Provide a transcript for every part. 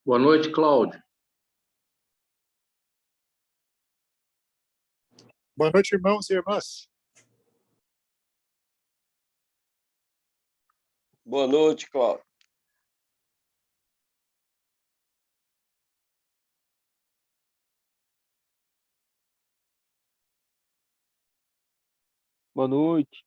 Boa noite, Cláudio. Boa noite, irmãos e irmãs. Boa noite, Cláudio. Boa noite.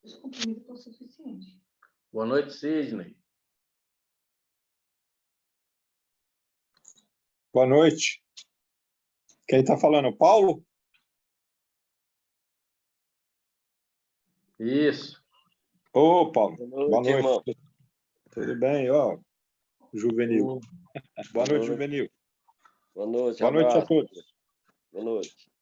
Os comprimidos estão suficientes. Boa noite, Sidney. Boa noite. Quem está falando? Paulo? Isso. Ô, Paulo. Boa noite, irmão. Tudo bem? Ó, Juvenil. Boa noite, noite. Juvenil. Boa noite, Boa noite a abraço. todos. Boa noite.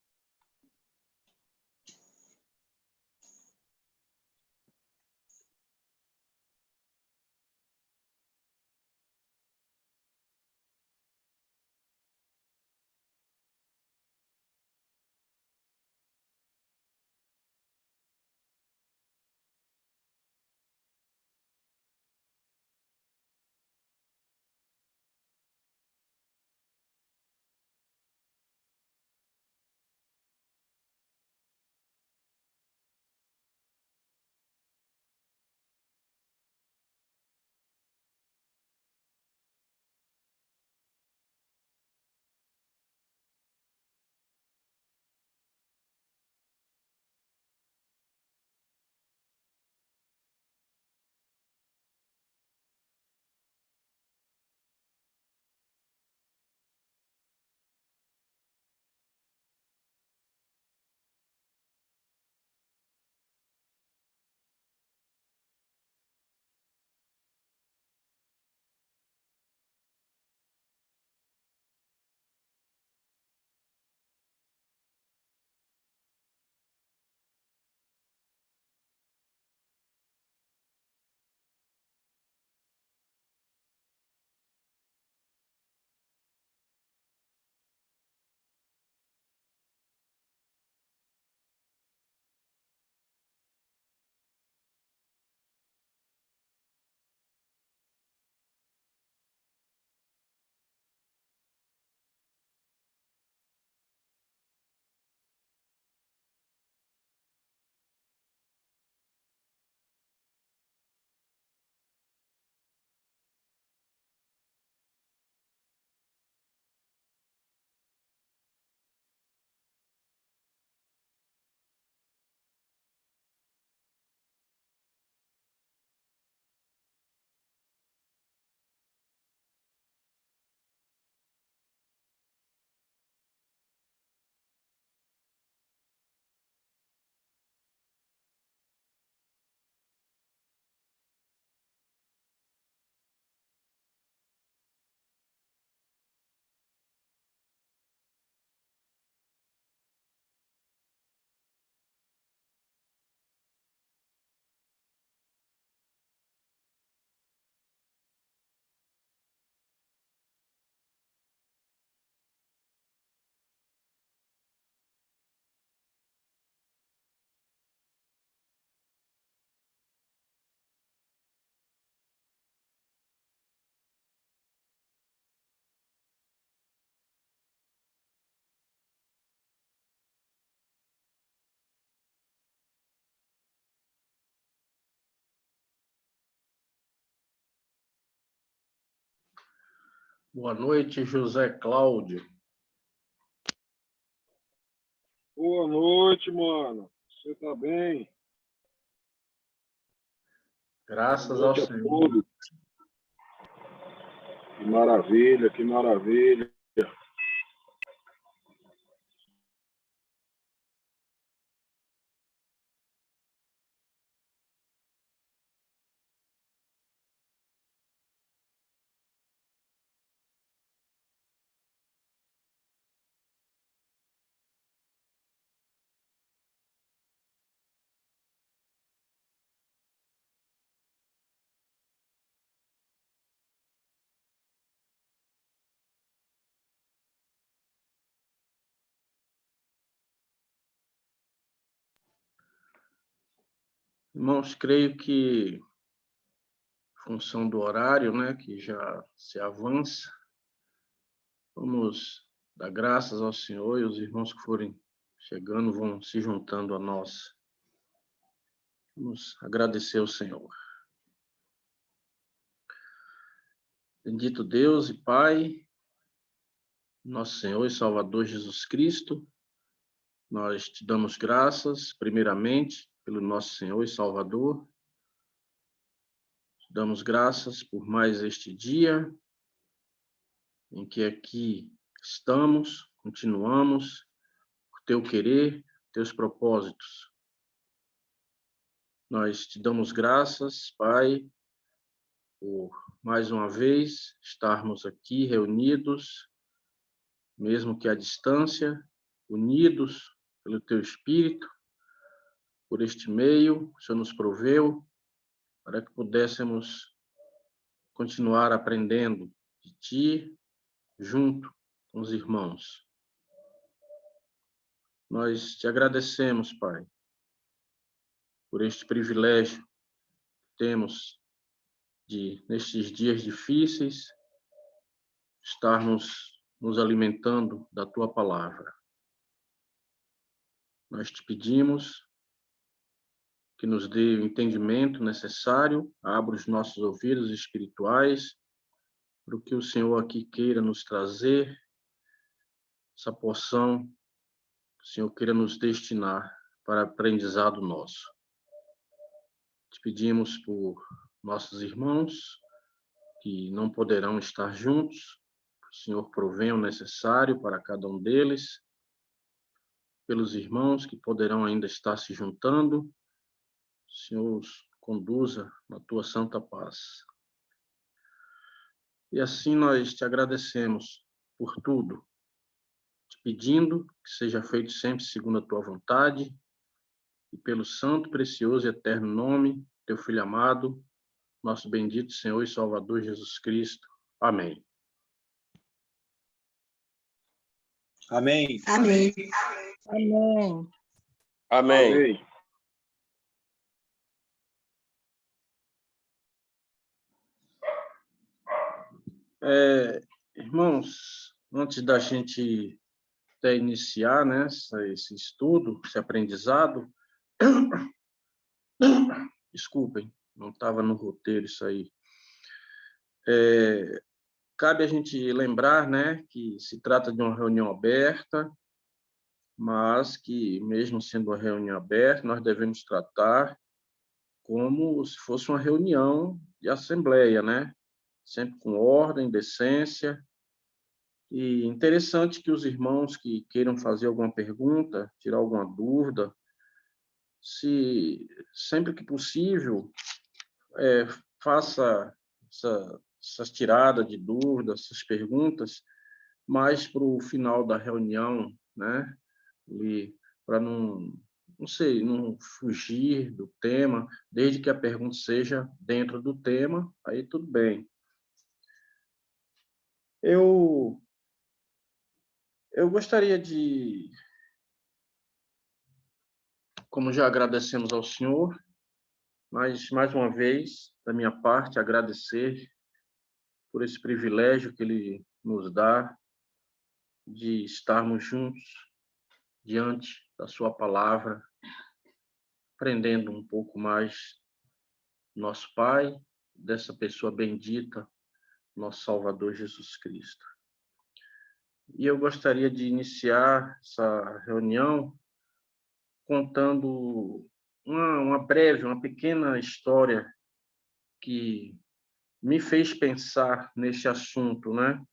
Boa noite, José Cláudio. Boa noite, mano. Você tá bem? Graças Boa ao noite a Senhor. todos. Que maravilha, que maravilha. Irmãos, creio que, em função do horário, né, que já se avança, vamos dar graças ao Senhor e os irmãos que forem chegando vão se juntando a nós. Vamos agradecer ao Senhor. Bendito Deus e Pai, nosso Senhor e Salvador Jesus Cristo, nós te damos graças, primeiramente, pelo nosso Senhor e Salvador. Te damos graças por mais este dia em que aqui estamos, continuamos, por teu querer, teus propósitos. Nós te damos graças, Pai, por mais uma vez estarmos aqui reunidos, mesmo que à distância, unidos pelo teu Espírito, por este meio que o Senhor nos proveu, para que pudéssemos continuar aprendendo de ti, junto com os irmãos. Nós te agradecemos, Pai, por este privilégio que temos de, nestes dias difíceis, estarmos nos alimentando da tua palavra. Nós te pedimos que nos dê o entendimento necessário, abra os nossos ouvidos espirituais para o que o Senhor aqui queira nos trazer, essa porção que o Senhor queira nos destinar para aprendizado nosso. Te pedimos por nossos irmãos que não poderão estar juntos, que o Senhor provenha o necessário para cada um deles, pelos irmãos que poderão ainda estar se juntando, o Senhor os conduza na tua santa paz. E assim nós te agradecemos por tudo, te pedindo que seja feito sempre segundo a tua vontade e pelo santo, precioso e eterno nome, teu Filho amado, nosso bendito Senhor e Salvador Jesus Cristo. Amém. Amém. Amém. Amém. Amém. Amém. Irmãos, antes da gente até iniciar, né, esse estudo, esse aprendizado, desculpem, não estava no roteiro isso aí. Cabe a gente lembrar, né, que se trata de uma reunião aberta, mas que, mesmo sendo uma reunião aberta, nós devemos tratar como se fosse uma reunião de assembleia, né? Sempre com ordem, decência. E interessante que os irmãos que queiram fazer alguma pergunta, tirar alguma dúvida, se sempre que possível, faça essas tiradas de dúvidas, essas perguntas, mais para o final da reunião, né? Para não sei, não fugir do tema, desde que a pergunta seja dentro do tema, aí tudo bem. Eu gostaria de, como já agradecemos ao Senhor, mas mais uma vez, da minha parte, agradecer por esse privilégio que Ele nos dá de estarmos juntos diante da Sua palavra, aprendendo um pouco mais do nosso Pai, dessa pessoa bendita nosso Salvador Jesus Cristo. E eu gostaria de iniciar essa reunião contando uma pequena história que me fez pensar nesse assunto, né?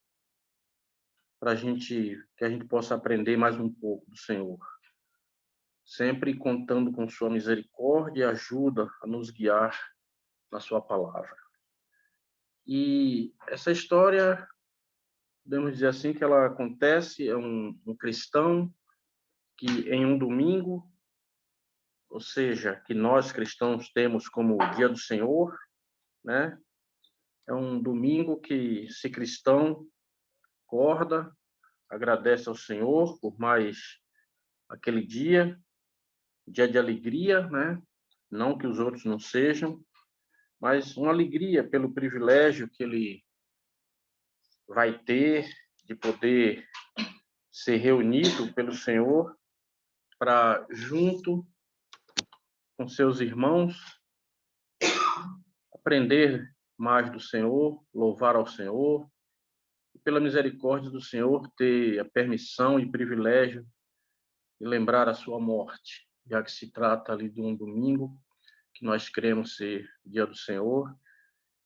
Para que a gente possa aprender mais um pouco do Senhor. Sempre contando com sua misericórdia e ajuda a nos guiar na sua palavra. E essa história, podemos dizer assim, que ela acontece, é um cristão que em um domingo, ou seja, que nós cristãos temos como o dia do Senhor, né? É um domingo que esse cristão acorda, agradece ao Senhor por mais aquele dia de alegria, né? Não que os outros não sejam, mas uma alegria pelo privilégio que ele vai ter de poder ser reunido pelo Senhor para, junto com seus irmãos, aprender mais do Senhor, louvar ao Senhor, e pela misericórdia do Senhor ter a permissão e privilégio de lembrar a sua morte, já que se trata ali de um domingo que nós cremos ser dia do Senhor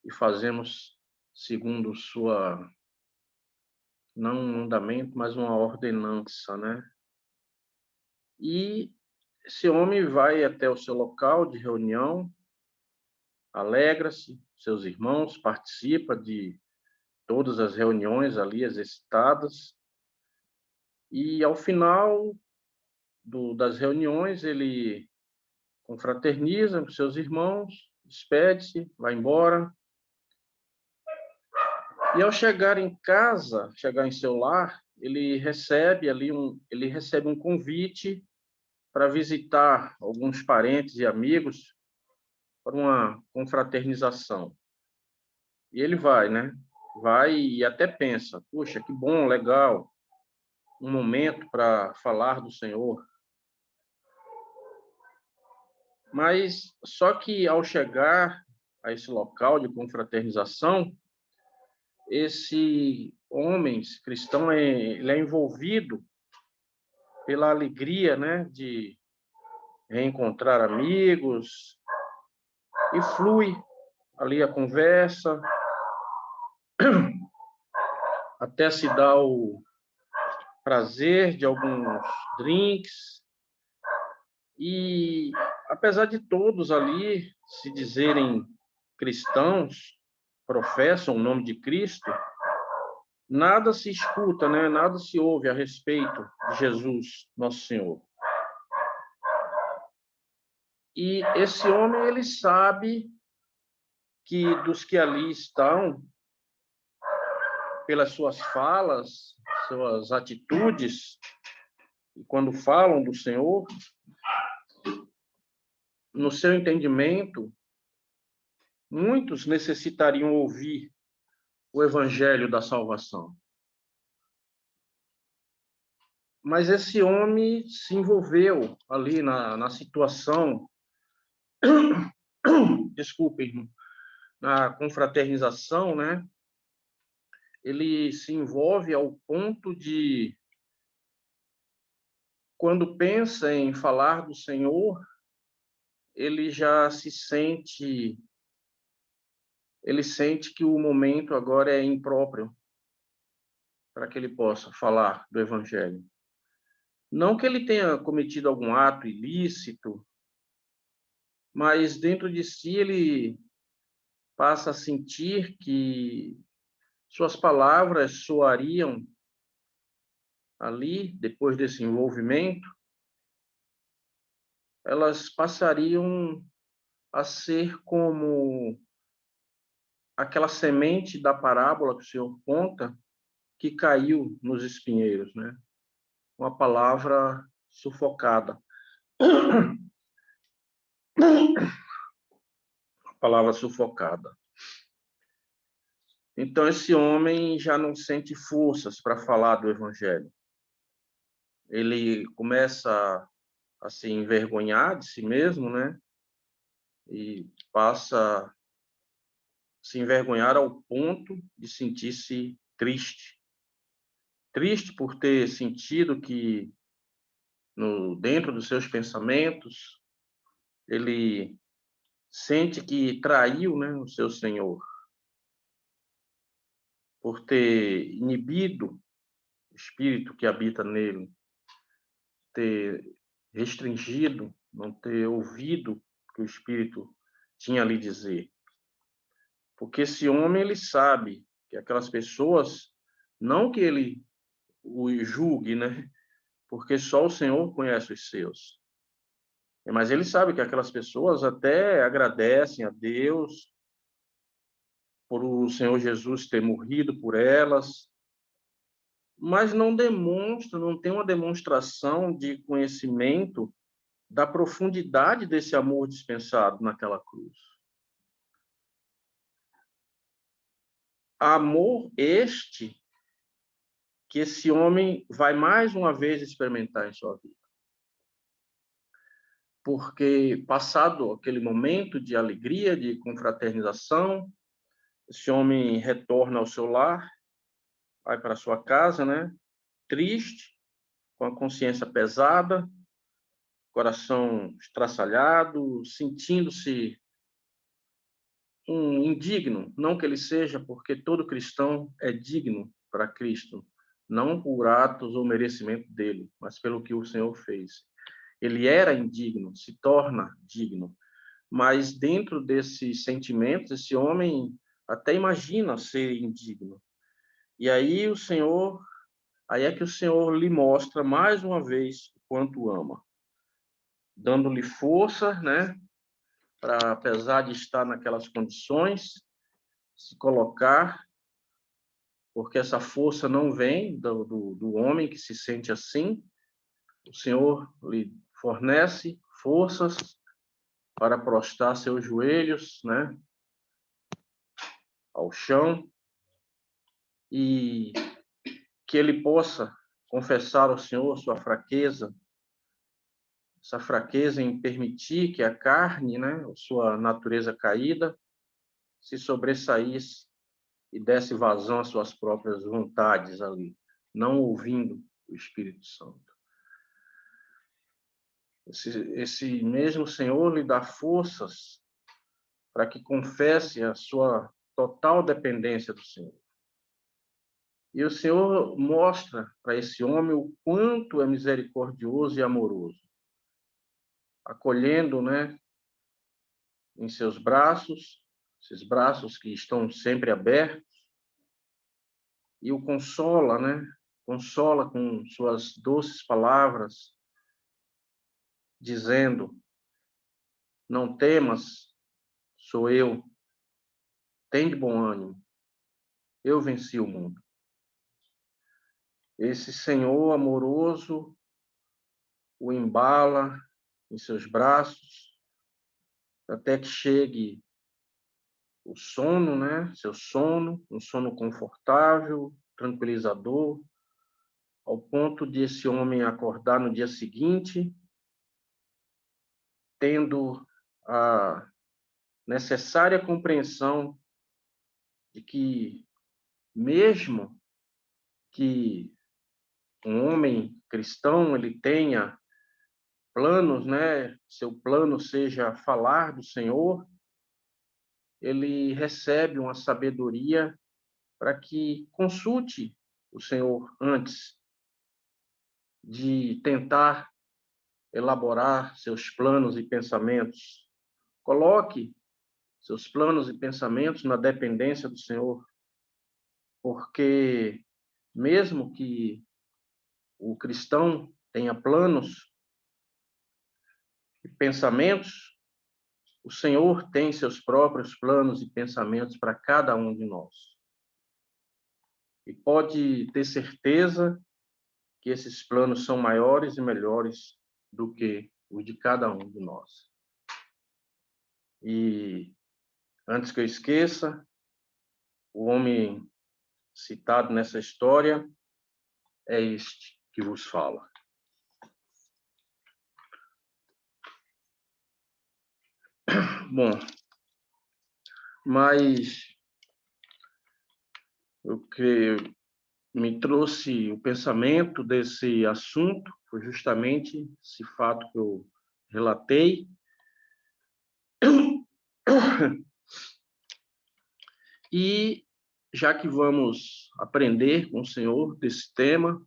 e fazemos segundo sua, não um mandamento, mas uma ordenança, né? E esse homem vai até o seu local de reunião, alegra-se, seus irmãos, participa de todas as reuniões ali exercitadas, e ao final das reuniões ele confraterniza com seus irmãos, despede-se, vai embora. E ao chegar em casa, chegar em seu lar, ele recebe um convite para visitar alguns parentes e amigos para uma confraternização. E ele vai, né? Vai e até pensa, puxa, que bom, legal, um momento para falar do Senhor. Mas só que ao chegar a esse local de confraternização, esse homem cristão ele é envolvido pela alegria, né, de reencontrar amigos, e flui ali a conversa, até se dá o prazer de alguns drinks. E apesar de todos ali se dizerem cristãos, professam o nome de Cristo, nada se escuta, né? Nada se ouve a respeito de Jesus, nosso Senhor. E esse homem, ele sabe que dos que ali estão, pelas suas falas, suas atitudes, e quando falam do Senhor, no seu entendimento, muitos necessitariam ouvir o evangelho da salvação. Mas esse homem se envolveu ali na situação, desculpem, na confraternização, né? Ele se envolve ao ponto de, quando pensa em falar do Senhor, ele já ele sente que o momento agora é impróprio para que ele possa falar do evangelho. Não que ele tenha cometido algum ato ilícito, mas dentro de si ele passa a sentir que suas palavras soariam ali, depois desse envolvimento, elas passariam a ser como aquela semente da parábola que o Senhor conta, que caiu nos espinheiros, né? Uma palavra sufocada. Uma palavra sufocada. Então, esse homem já não sente forças para falar do evangelho. Ele começa a se envergonhar de si mesmo, né? E passa se envergonhar ao ponto de sentir-se triste. Triste por ter sentido que, dentro dos seus pensamentos, ele sente que traiu, né, o seu Senhor, por ter inibido o espírito que habita nele, ter restringido, não ter ouvido o que o espírito tinha a lhe dizer. Porque esse homem, ele sabe que aquelas pessoas, não que ele o julgue, né? Porque só o Senhor conhece os seus. Mas ele sabe que aquelas pessoas até agradecem a Deus por o Senhor Jesus ter morrido por elas, mas não demonstra, não tem uma demonstração de conhecimento da profundidade desse amor dispensado naquela cruz. Amor este que esse homem vai mais uma vez experimentar em sua vida. Porque, passado aquele momento de alegria, de confraternização, esse homem retorna ao seu lar, vai para sua casa, né? Triste, com a consciência pesada, coração estraçalhado, sentindo-se um indigno, não que ele seja, porque todo cristão é digno para Cristo, não por atos ou merecimento dele, mas pelo que o Senhor fez. Ele era indigno, se torna digno, mas dentro desses sentimentos, esse homem até imagina ser indigno. E aí é que o Senhor lhe mostra mais uma vez o quanto ama, dando-lhe força, né, para, apesar de estar naquelas condições, se colocar, porque essa força não vem do homem que se sente assim. O Senhor lhe fornece forças para prostrar seus joelhos, né, ao chão, e que ele possa confessar ao Senhor sua fraqueza, essa fraqueza em permitir que a carne, né, sua natureza caída, se sobressaísse e desse vazão às suas próprias vontades ali, não ouvindo o Espírito Santo. Esse mesmo Senhor lhe dá forças para que confesse a sua total dependência do Senhor. E o Senhor mostra para esse homem o quanto é misericordioso e amoroso, acolhendo, né, em seus braços, esses braços que estão sempre abertos, e o consola, né? Consola com suas doces palavras, dizendo: não temas, sou eu, tem de bom ânimo, eu venci o mundo. Esse Senhor amoroso o embala em seus braços, até que chegue o sono, né? Seu sono, um sono confortável, tranquilizador, ao ponto de esse homem acordar no dia seguinte, tendo a necessária compreensão de que, mesmo que um homem cristão ele tenha planos, né? Seu plano seja falar do Senhor, ele recebe uma sabedoria para que consulte o Senhor antes de tentar elaborar seus planos e pensamentos. Coloque seus planos e pensamentos na dependência do Senhor, porque mesmo que o cristão tenha planos e pensamentos, o Senhor tem seus próprios planos e pensamentos para cada um de nós. E pode ter certeza que esses planos são maiores e melhores do que os de cada um de nós. E, antes que eu esqueça, o homem citado nessa história é este que vos fala. Bom, mas O que me trouxe o pensamento desse assunto foi justamente esse fato que eu relatei. E já que vamos aprender com o Senhor desse tema,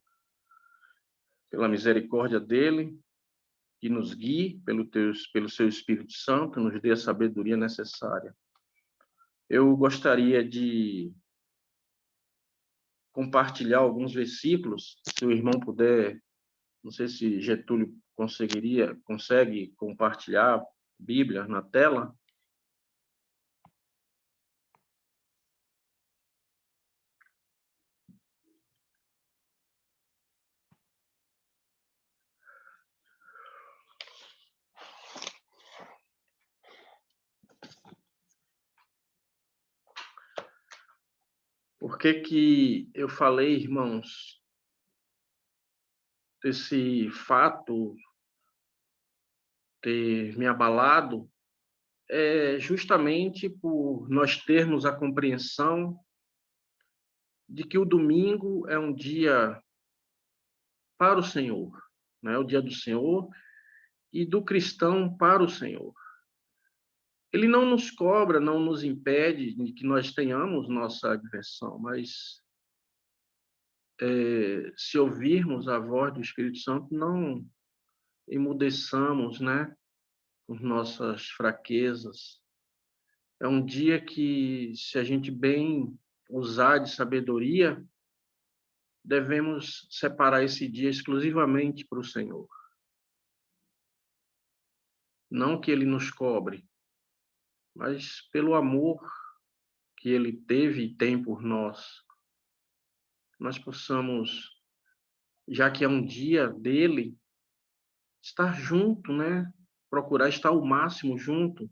pela misericórdia dele, que nos guie pelo seu Espírito Santo, nos dê a sabedoria necessária. Eu gostaria de compartilhar alguns versículos, se o irmão puder, não sei se Getúlio consegue compartilhar a Bíblia na tela. Por que eu falei, irmãos, desse fato ter me abalado? É justamente por nós termos a compreensão de que o domingo é um dia para o Senhor, né? O dia do Senhor e do cristão para o Senhor. Ele não nos cobra, não nos impede de que nós tenhamos nossa diversão, mas se ouvirmos a voz do Espírito Santo, não emudeçamos, né, com nossas fraquezas. É um dia que, se a gente bem usar de sabedoria, devemos separar esse dia exclusivamente para o Senhor. Não que ele nos cobre, mas pelo amor que ele teve e tem por nós, nós possamos, já que é um dia dele, estar junto, né? Procurar estar ao máximo junto.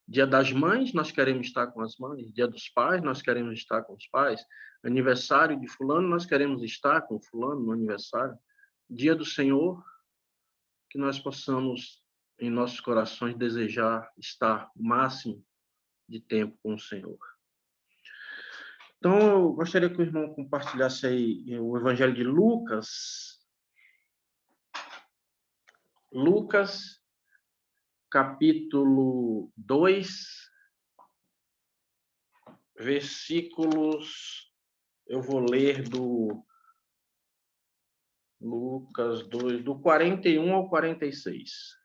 Dia das Mães, nós queremos estar com as mães. Dia dos Pais, nós queremos estar com os pais. Aniversário de fulano, nós queremos estar com fulano no aniversário. Dia do Senhor, que nós possamos, em nossos corações, desejar estar o máximo de tempo com o Senhor. Então, eu gostaria que o irmão compartilhasse aí o Evangelho de Lucas. Lucas, capítulo 2, versículos, eu vou ler do Lucas 2, do 41 ao 46.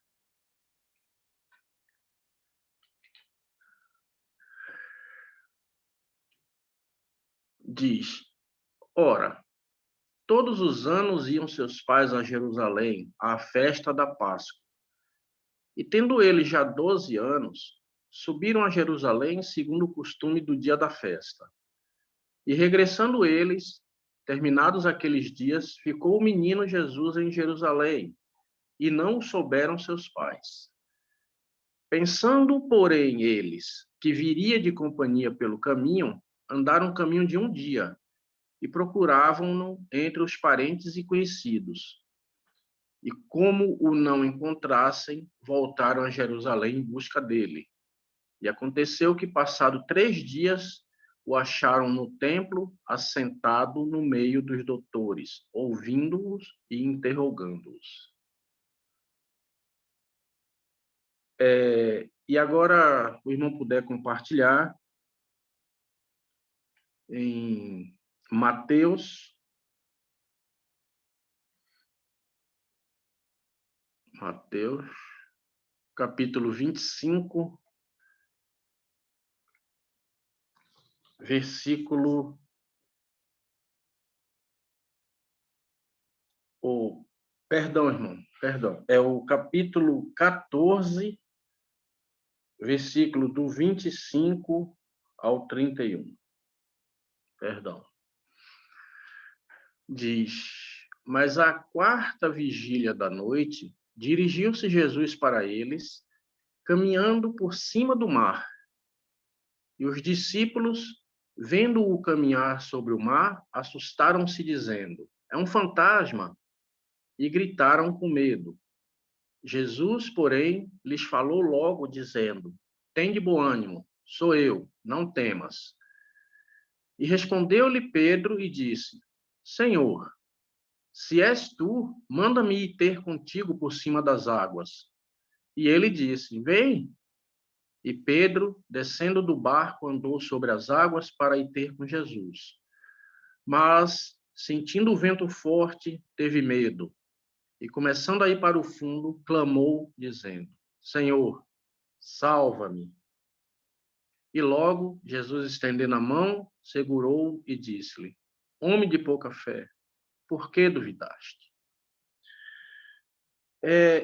Diz: Ora, todos os anos iam seus pais a Jerusalém, à festa da Páscoa. E tendo eles já 12 anos, subiram a Jerusalém segundo o costume do dia da festa. E regressando eles, terminados aqueles dias, ficou o menino Jesus em Jerusalém, e não o souberam seus pais. Pensando, porém, eles que viria de companhia pelo caminho, andaram o caminho de um dia, e procuravam-no entre os parentes e conhecidos. E como o não encontrassem, voltaram a Jerusalém em busca dele. E aconteceu que, passado 3 dias, o acharam no templo, assentado no meio dos doutores, ouvindo-os e interrogando-os. E agora, o irmão puder compartilhar em Mateus, capítulo 25, versículo... Perdão, irmão, perdão. É o capítulo 14, versículo do 25 ao 31. Perdão. Diz: Mas à quarta vigília da noite, dirigiu-se Jesus para eles, caminhando por cima do mar. E os discípulos, vendo-o caminhar sobre o mar, assustaram-se, dizendo: É um fantasma! E gritaram com medo. Jesus, porém, lhes falou logo, dizendo: Tende bom ânimo, sou eu, não temas. E respondeu-lhe Pedro e disse: Senhor, se és tu, manda-me ir ter contigo por cima das águas. E ele disse: Vem. E Pedro, descendo do barco, andou sobre as águas para ir ter com Jesus. Mas, sentindo o vento forte, teve medo. E, começando a ir para o fundo, clamou, dizendo: Senhor, salva-me. E logo, Jesus, estendendo a mão, segurou e disse-lhe: Homem de pouca fé, por que duvidaste?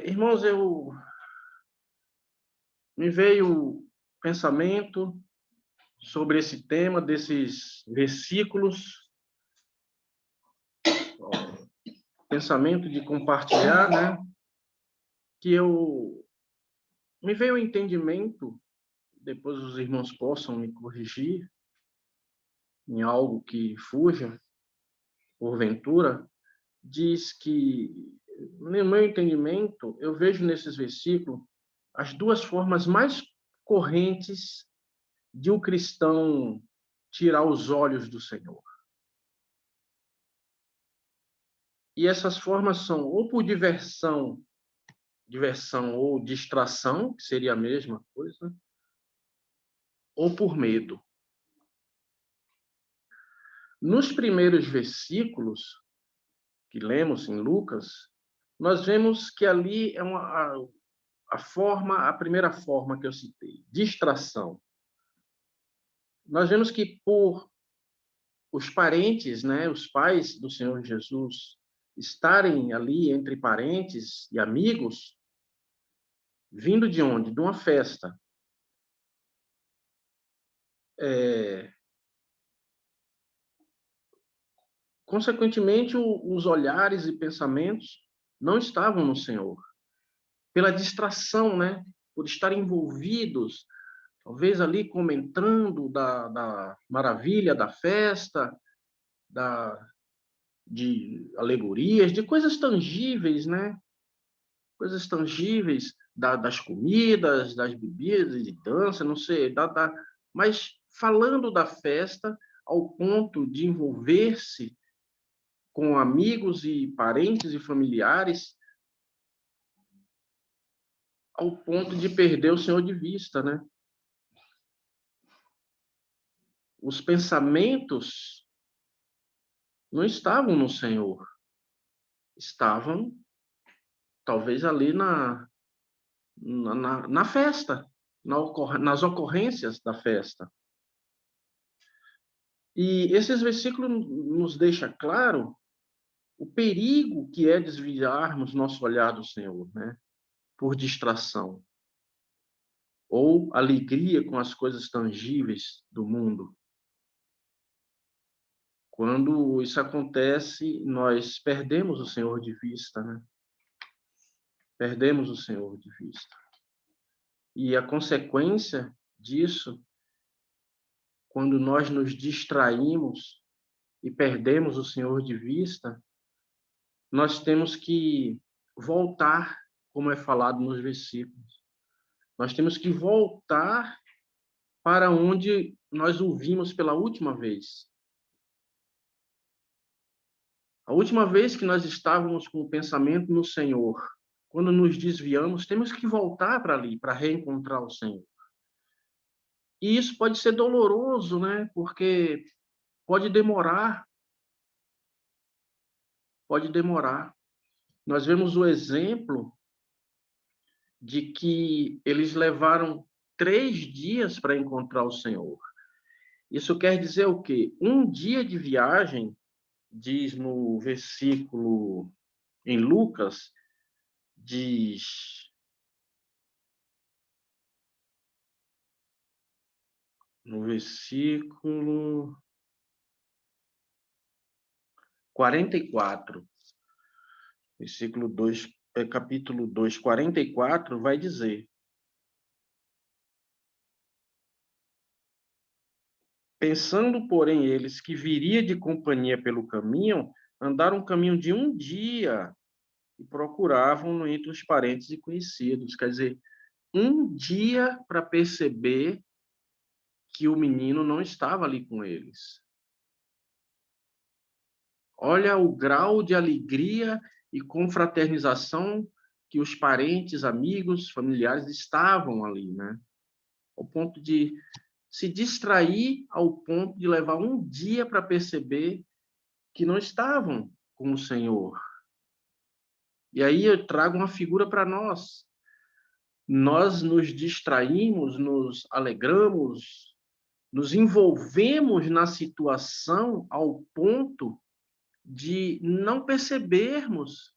Irmãos, me veio pensamento sobre esse tema, desses versículos, pensamento de compartilhar, né? Que me veio o entendimento, depois os irmãos possam me corrigir em algo que fuja, porventura, diz que, no meu entendimento, eu vejo nesses versículos as duas formas mais correntes de um cristão tirar os olhos do Senhor. E essas formas são ou por diversão ou distração, que seria a mesma coisa, ou por medo. Nos primeiros versículos que lemos em Lucas, nós vemos que ali é a primeira forma que eu citei, distração. Nós vemos que por os parentes, né, os pais do Senhor Jesus, estarem ali entre parentes e amigos, vindo de onde? De uma festa. Consequentemente, os olhares e pensamentos não estavam no Senhor. Pela distração, né? Por estar envolvidos, talvez ali comentando da maravilha da festa, de alegorias, de coisas tangíveis, né? Coisas tangíveis das comidas, das bebidas, de dança, não sei, mas falando da festa ao ponto de envolver-se com amigos e parentes e familiares, ao ponto de perder o Senhor de vista, né? Os pensamentos não estavam no Senhor, estavam talvez ali na festa, nas ocorrências da festa. E esses versículos nos deixam claro o perigo que é desviarmos nosso olhar do Senhor, né? Por distração. Ou alegria com as coisas tangíveis do mundo. Quando isso acontece, nós perdemos o Senhor de vista, né? Perdemos o Senhor de vista. E a consequência disso, quando nós nos distraímos e perdemos o Senhor de vista, nós temos que voltar, como é falado nos versículos. Nós temos que voltar para onde nós ouvimos pela última vez. A última vez que nós estávamos com o pensamento no Senhor, quando nos desviamos, temos que voltar para ali, para reencontrar o Senhor. E isso pode ser doloroso, né? Porque pode demorar. Pode demorar. Nós vemos o exemplo de que eles levaram 3 dias para encontrar o Senhor. Isso quer dizer o quê? Um dia de viagem, diz no versículo em Lucas, diz no versículo 44, versículo 2, capítulo 2, 44, vai dizer: Pensando, porém, eles que viria de companhia pelo caminho, andaram um caminho de um dia e procuravam entre os parentes e conhecidos. Quer dizer, um dia para perceber que o menino não estava ali com eles. Olha o grau de alegria e confraternização que os parentes, amigos, familiares estavam ali, né? Ao ponto de se distrair, ao ponto de levar um dia para perceber que não estavam com o Senhor. E aí eu trago uma figura para nós. Nós nos distraímos, nos alegramos, nos envolvemos na situação ao ponto de não percebermos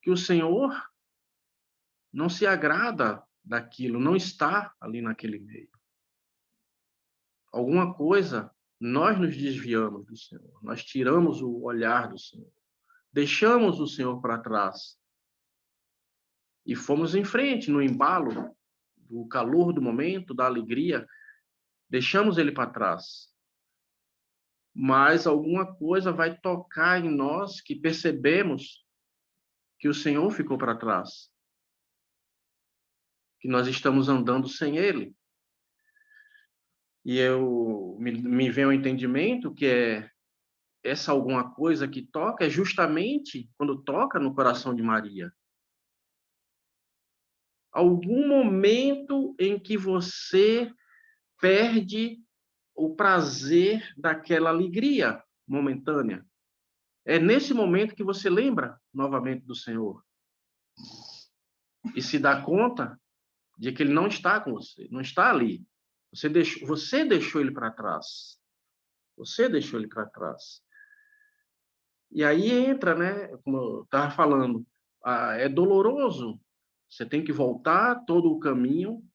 que o Senhor não se agrada daquilo, não está ali naquele meio. Alguma coisa, nós nos desviamos do Senhor, nós tiramos o olhar do Senhor, deixamos o Senhor para trás e fomos em frente, no embalo do calor do momento, da alegria, deixamos ele para trás. Mas alguma coisa vai tocar em nós que percebemos que o Senhor ficou para trás, que nós estamos andando sem ele. E me vem o entendimento que essa alguma coisa que toca é justamente quando toca no coração de Maria. Algum momento em que você perde o prazer daquela alegria momentânea. É nesse momento que você lembra novamente do Senhor. E se dá conta de que ele não está com você, não está ali. Você deixou ele para trás. Você deixou ele para trás. E aí entra, né, como eu estava falando, é doloroso. Você tem que voltar todo o caminho.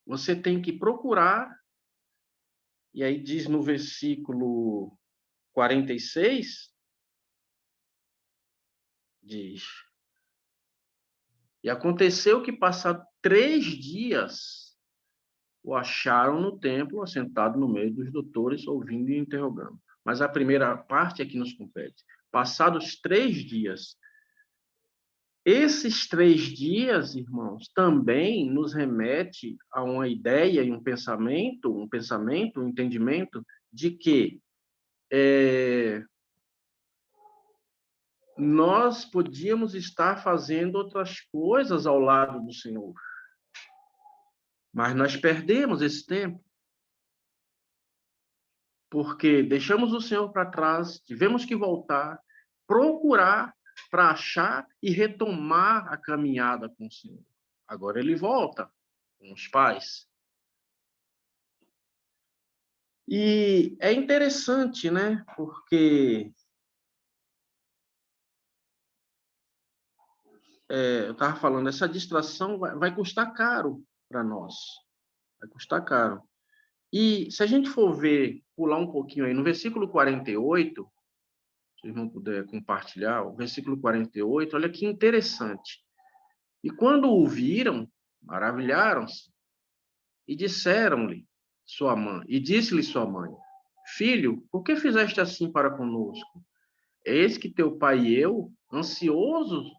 Você tem que procurar. E aí diz no versículo 46, diz: E aconteceu que, passado 3 dias, o acharam no templo, assentado no meio dos doutores, ouvindo e interrogando. Mas a primeira parte é que nos compete. Passados 3 dias. Esses 3 dias, irmãos, também nos remete a uma ideia e um pensamento, um entendimento de que nós podíamos estar fazendo outras coisas ao lado do Senhor. Mas nós perdemos esse tempo. Porque deixamos o Senhor para trás, tivemos que voltar, procurar para achar e retomar a caminhada com o Senhor. Agora ele volta com os pais. E é interessante, né? Porque eu estava falando, essa distração vai custar caro para nós. Vai custar caro. E se a gente for ver, pular um pouquinho aí, no versículo 48, se vocês não puder compartilhar, o versículo 48, olha que interessante. E quando o viram, maravilharam-se e disseram-lhe sua mãe, e disse-lhe sua mãe: Filho, por que fizeste assim para conosco? Eis que teu pai e eu, ansiosos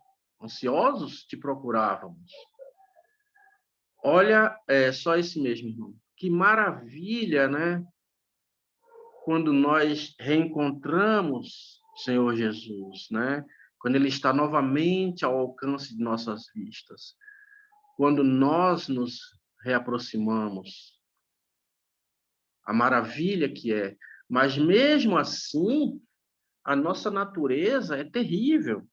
te procurávamos. Olha, só esse mesmo, irmão. Que maravilha, né? Quando nós reencontramos o Senhor Jesus, né? Quando ele está novamente ao alcance de nossas vistas. Quando nós nos reaproximamos, a maravilha que é. Mas mesmo assim, a nossa natureza é terrível,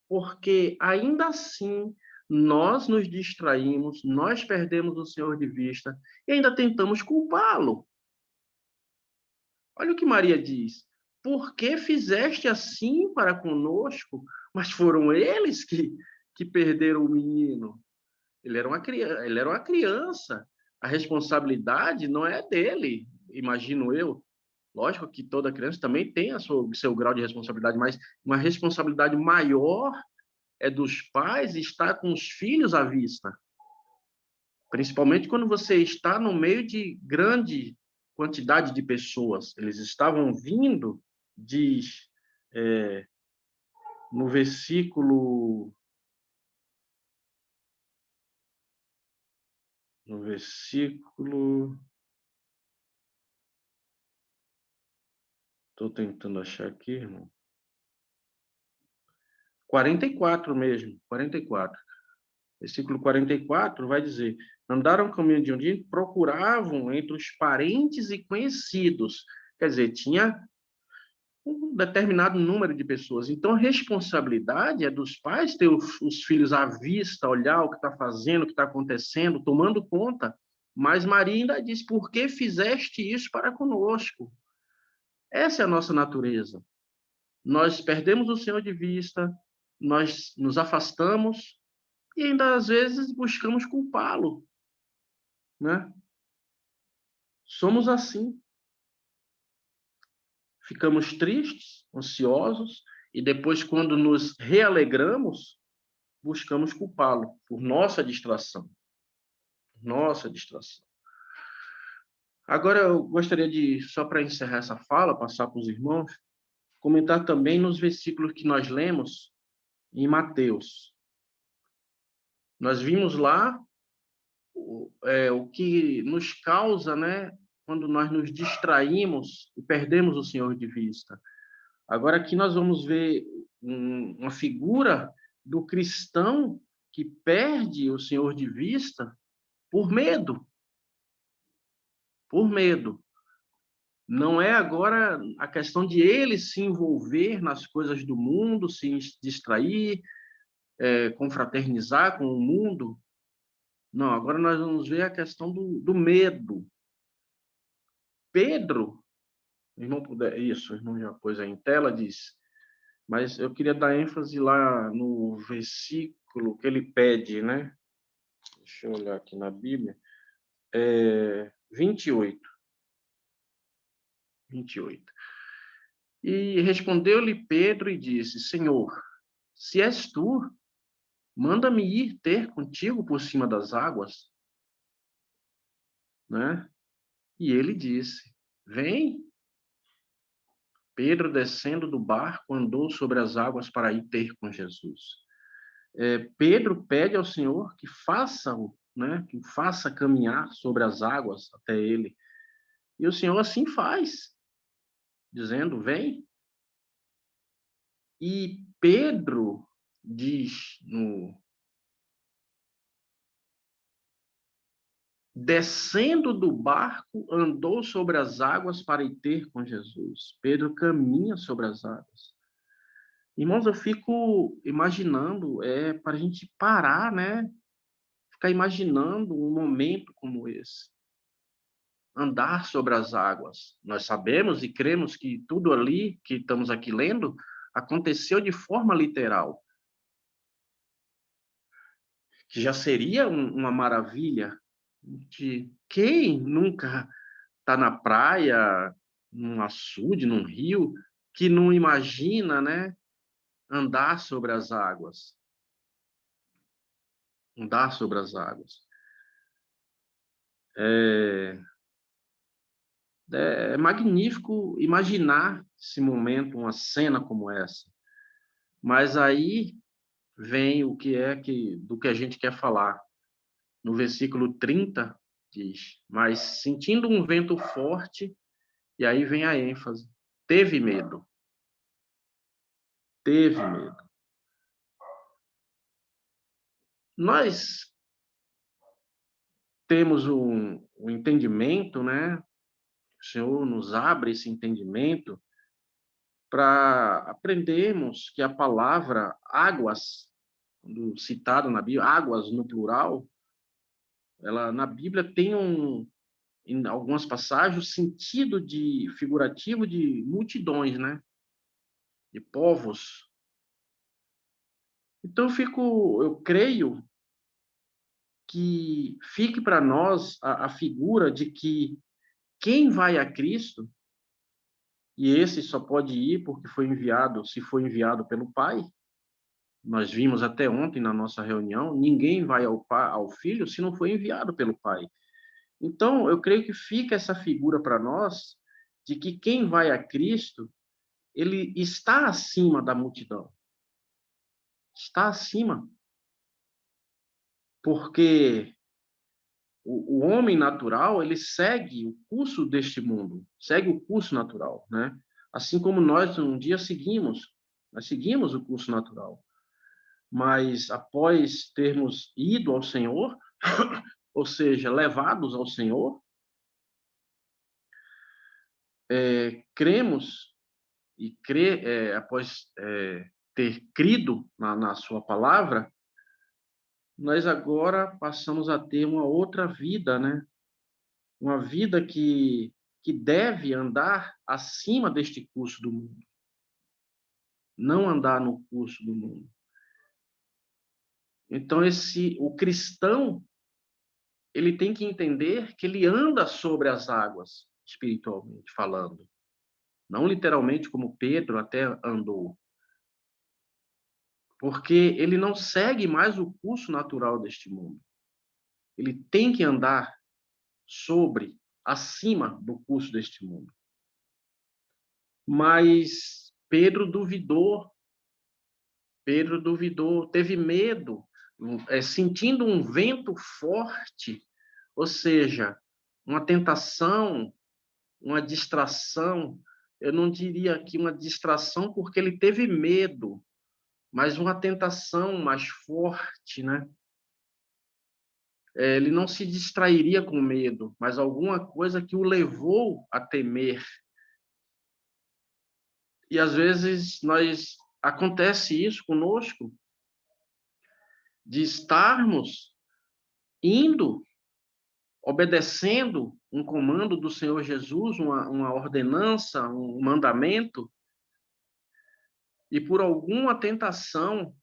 porque ainda assim nós nos distraímos, nós perdemos o Senhor de vista e ainda tentamos culpá-lo. Olha o que Maria diz: por que fizeste assim para conosco? Mas foram eles que perderam o menino. Ele era uma criança. A responsabilidade não é dele, imagino eu. Lógico que toda criança também tem o seu grau de responsabilidade, mas uma responsabilidade maior é dos pais estar com os filhos à vista. Principalmente quando você está no meio de grande quantidade de pessoas. Eles estavam vindo, diz no versículo. No versículo. Estou tentando achar aqui, irmão. 44 mesmo, 44. Versículo 44 vai dizer: andaram o caminho de um dia, procuravam entre os parentes e conhecidos. Quer dizer, tinha um determinado número de pessoas. Então, a responsabilidade é dos pais ter os filhos à vista, olhar o que está fazendo, o que está acontecendo, tomando conta. Mas Maria ainda diz: por que fizeste isso para conosco? Essa é a nossa natureza. Nós perdemos o Senhor de vista, nós nos afastamos e ainda às vezes buscamos culpá-lo, né? Somos assim. Ficamos tristes, ansiosos e depois, quando nos realegramos, buscamos culpá-lo por nossa distração. Nossa distração. Agora, eu gostaria de, só para encerrar essa fala, passar para os irmãos, comentar também nos versículos que nós lemos em Mateus. Nós vimos lá o que nos causa, né, quando nós nos distraímos e perdemos o Senhor de vista. Agora, aqui nós vamos ver uma figura do cristão que perde o Senhor de vista por medo. Por medo. Não é agora a questão de ele se envolver nas coisas do mundo, se distrair, confraternizar com o mundo. Não, agora nós vamos ver a questão do medo. Pedro, o irmão puder, isso, o irmão já pôs aí em tela, diz, mas eu queria dar ênfase lá no versículo que ele pede, né? Deixa eu olhar aqui na Bíblia. 28. 28. E respondeu-lhe Pedro e disse: Senhor, se és tu, manda-me ir ter contigo por cima das águas. Né? E ele disse: Vem. Pedro, descendo do barco, andou sobre as águas para ir ter com Jesus. Pedro pede ao Senhor que faça-o, né? Que o faça caminhar sobre as águas até ele. E o Senhor assim faz, dizendo: Vem. E Pedro diz descendo do barco, andou sobre as águas para ir ter com Jesus. Pedro caminha sobre as águas. Irmãos, eu fico imaginando, para a gente parar, né? Ficar imaginando um momento como esse. Andar sobre as águas. Nós sabemos e cremos que tudo ali que estamos aqui lendo aconteceu de forma literal. Que já seria uma maravilha. De quem nunca está na praia, num açude, num rio, que não imagina, né, andar sobre as águas. Andar sobre as águas. É magnífico imaginar esse momento, uma cena como essa. Mas aí vem o que do que a gente quer falar. No versículo 30 diz: mas sentindo um vento forte, e aí vem a ênfase, teve medo. Teve medo. Nós temos um entendimento, né? O Senhor nos abre esse entendimento para aprendermos que a palavra águas, quando citada na Bíblia, águas no plural, ela na Bíblia tem em algumas passagens, sentido figurativo de multidões, né? De povos. Então eu creio que fique para nós a figura de que quem vai a Cristo, e esse só pode ir porque foi enviado, se foi enviado pelo Pai. Nós vimos até ontem na nossa reunião, ninguém vai ao Filho se não foi enviado pelo Pai. Então, eu creio que fica essa figura para nós de que quem vai a Cristo, ele está acima da multidão. Está acima. Porque o homem natural, ele segue o curso deste mundo, segue o curso natural, né? Assim como nós um dia nós seguimos o curso natural, mas após termos ido ao Senhor, ou seja, levados ao Senhor, cremos e após ter crido na sua palavra, nós agora passamos a ter uma outra vida, né? Uma vida que deve andar acima deste curso do mundo, não andar no curso do mundo. Então o cristão, ele tem que entender que ele anda sobre as águas, espiritualmente falando, não literalmente como Pedro até andou, porque ele não segue mais o curso natural deste mundo. Ele tem que andar acima do curso deste mundo. Mas Pedro duvidou, teve medo, sentindo um vento forte, ou seja, uma tentação, uma distração. Eu não diria aqui uma distração porque ele teve medo, mas uma tentação mais forte, né? Ele não se distrairia com medo, mas alguma coisa que o levou a temer. E às vezes acontece isso conosco, de estarmos indo, obedecendo um comando do Senhor Jesus, uma ordenança, um mandamento, e por alguma tentação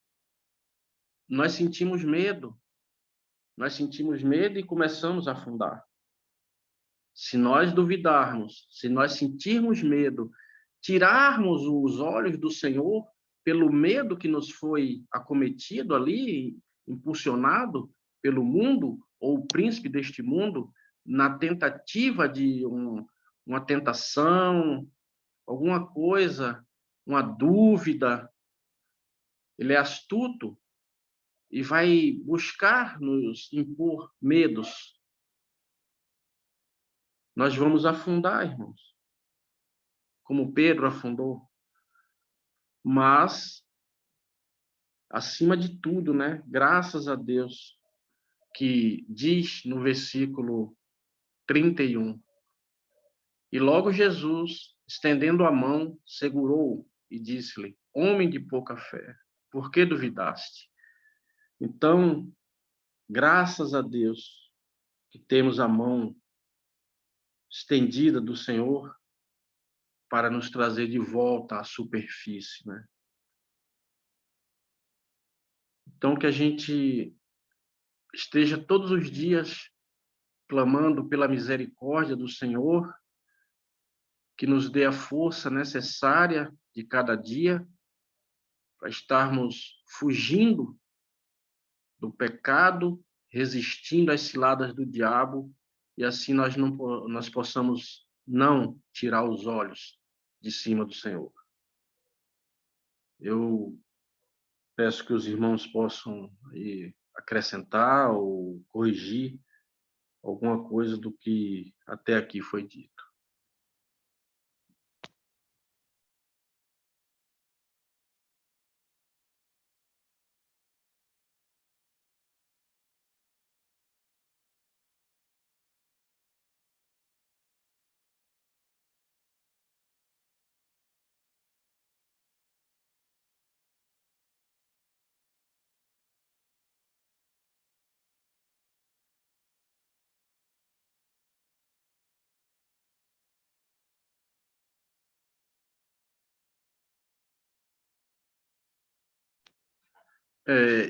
nós sentimos medo. Nós sentimos medo e começamos a afundar. Se nós duvidarmos, se nós sentirmos medo, tirarmos os olhos do Senhor pelo medo que nos foi acometido ali, impulsionado pelo mundo, ou o príncipe deste mundo, na tentativa de uma tentação, alguma coisa, uma dúvida, ele é astuto e vai buscar nos impor medos. Nós vamos afundar, irmãos, como Pedro afundou. Mas, acima de tudo, né? Graças a Deus, que diz no versículo 31, e logo Jesus, estendendo a mão, segurou-o e disse-lhe: homem de pouca fé, por que duvidaste? Então, graças a Deus, que temos a mão estendida do Senhor para nos trazer de volta à superfície, né? Então, que a gente esteja todos os dias clamando pela misericórdia do Senhor, que nos dê a força necessária de cada dia para estarmos fugindo do pecado, resistindo às ciladas do diabo, e assim nós possamos não tirar os olhos de cima do Senhor. Eu peço que os irmãos possam acrescentar ou corrigir alguma coisa do que até aqui foi dito.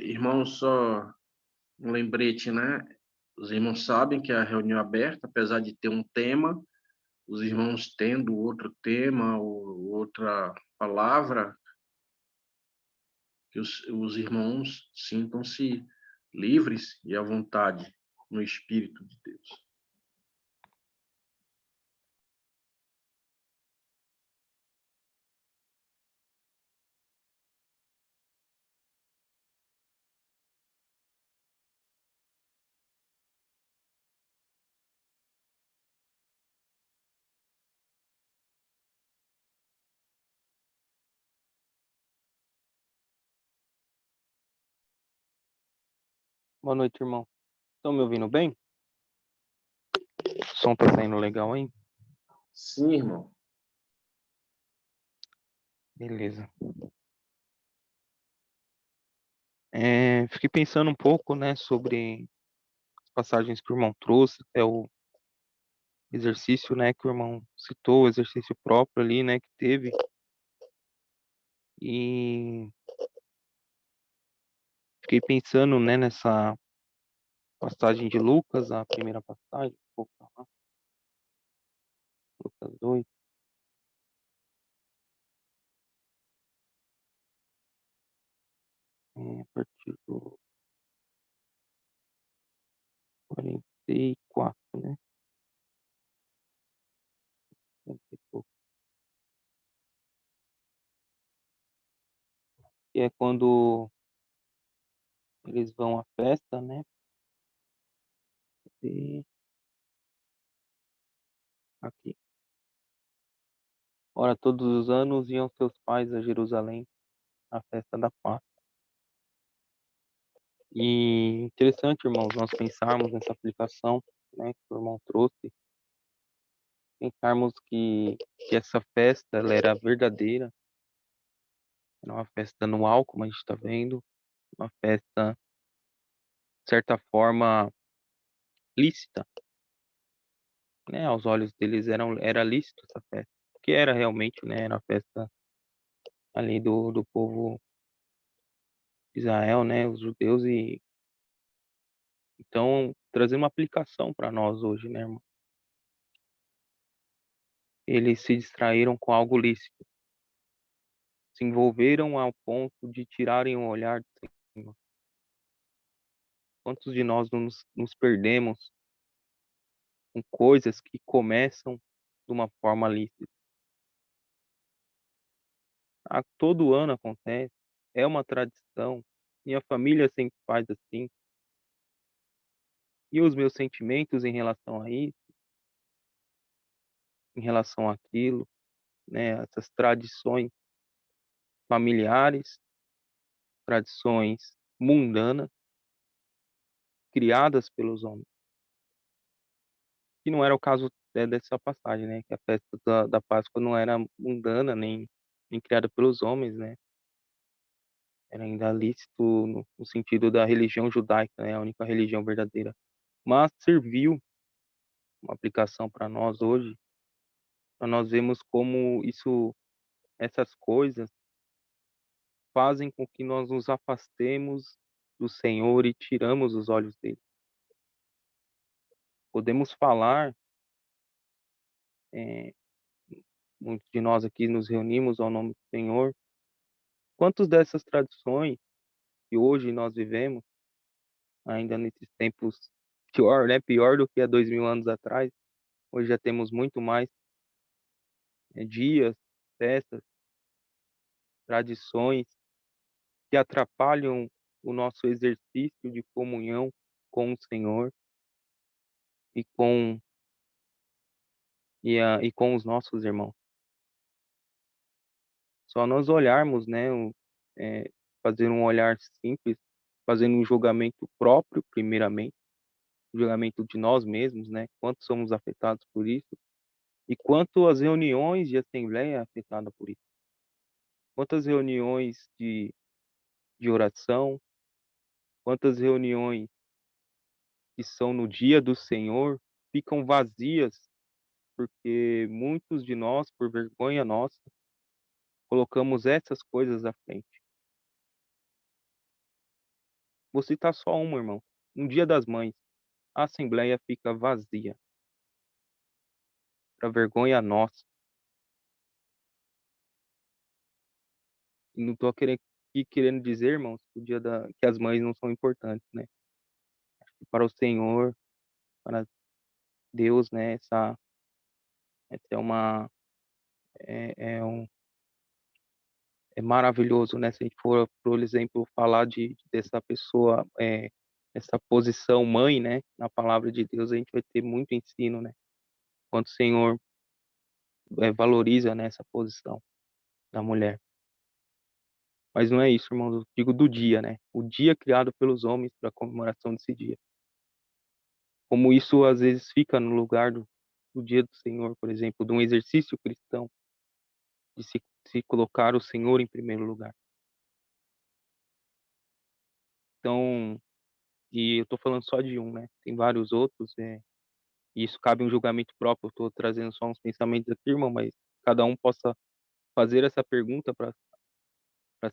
Irmãos, só um lembrete, né? Os irmãos sabem que a reunião é aberta, apesar de ter um tema, os irmãos tendo outro tema ou outra palavra, que os irmãos sintam-se livres e à vontade no Espírito de Deus. Boa noite, irmão. Estão me ouvindo bem? O som tá saindo legal, hein? Sim, irmão. Beleza. Fiquei pensando um pouco, né, sobre as passagens que o irmão trouxe, até o exercício, né, que o irmão citou, o exercício próprio ali, né, que teve. E fiquei pensando, né, nessa passagem de Lucas, a primeira passagem, vou pra lá, Lucas 2. A partir do 44, né? 40 e pouco. Que é quando eles vão à festa, né? E aqui. Ora, todos os anos iam seus pais a Jerusalém, à festa da Páscoa. E interessante, irmãos, nós pensarmos nessa aplicação, né, que o irmão trouxe, pensarmos que essa festa, ela era verdadeira, era uma festa anual, como a gente está vendo, uma festa, de certa forma, lícita, né, aos olhos deles era lícito essa festa, que era realmente, né, era a festa ali do povo de Israel, né, os judeus, e então trazendo uma aplicação para nós hoje, né, irmão? Eles se distraíram com algo lícito, se envolveram ao ponto de tirarem o olhar do Senhor. Quantos de nós não nos perdemos com coisas que começam de uma forma lícita? Todo ano acontece, é uma tradição, minha família sempre faz assim, e os meus sentimentos em relação a isso, em relação àquilo, né, essas tradições familiares, tradições mundanas, criadas pelos homens, que não era o caso dessa passagem, né? Que a festa da Páscoa não era mundana nem criada pelos homens, né? Era ainda lícito no sentido da religião judaica, né? A única religião verdadeira. Mas serviu uma aplicação para nós hoje, para nós vermos como essas coisas fazem com que nós nos afastemos do Senhor e tiramos os olhos dele. Podemos falar, eh, muitos de nós aqui nos reunimos ao nome do Senhor. Quantas dessas tradições que hoje nós vivemos, ainda nesses tempos pior, né? Pior do que há 2000 anos atrás. Hoje já temos muito mais dias, festas, tradições que atrapalham o nosso exercício de comunhão com o Senhor e e com os nossos irmãos. Só nós olharmos, né? Fazer um olhar simples, fazendo um julgamento próprio, primeiramente, um julgamento de nós mesmos, né? Quanto somos afetados por isso e quanto as reuniões de assembleia é afetada por isso. Quantas reuniões de oração, quantas reuniões que são no dia do Senhor ficam vazias porque muitos de nós, por vergonha nossa, colocamos essas coisas à frente. Vou citar só uma, irmão. No Dia das Mães, a assembleia fica vazia, para vergonha nossa. E não estou querendo dizer, irmãos, que as mães não são importantes, né? Para o Senhor, para Deus, né? Essa é uma é maravilhoso, né? Se a gente for, por exemplo, falar dessa pessoa, essa posição mãe, né? Na palavra de Deus, a gente vai ter muito ensino, né? Quanto o Senhor valoriza, né, essa posição da mulher. Mas não é isso, irmãos, eu digo do dia, né? O dia criado pelos homens para a comemoração desse dia. Como isso às vezes fica no lugar do dia do Senhor, por exemplo, de um exercício cristão, de se colocar o Senhor em primeiro lugar. Então, e eu estou falando só de um, né? Tem vários outros, e isso cabe um julgamento próprio. Eu estou trazendo só uns pensamentos aqui, irmão, mas cada um possa fazer essa pergunta para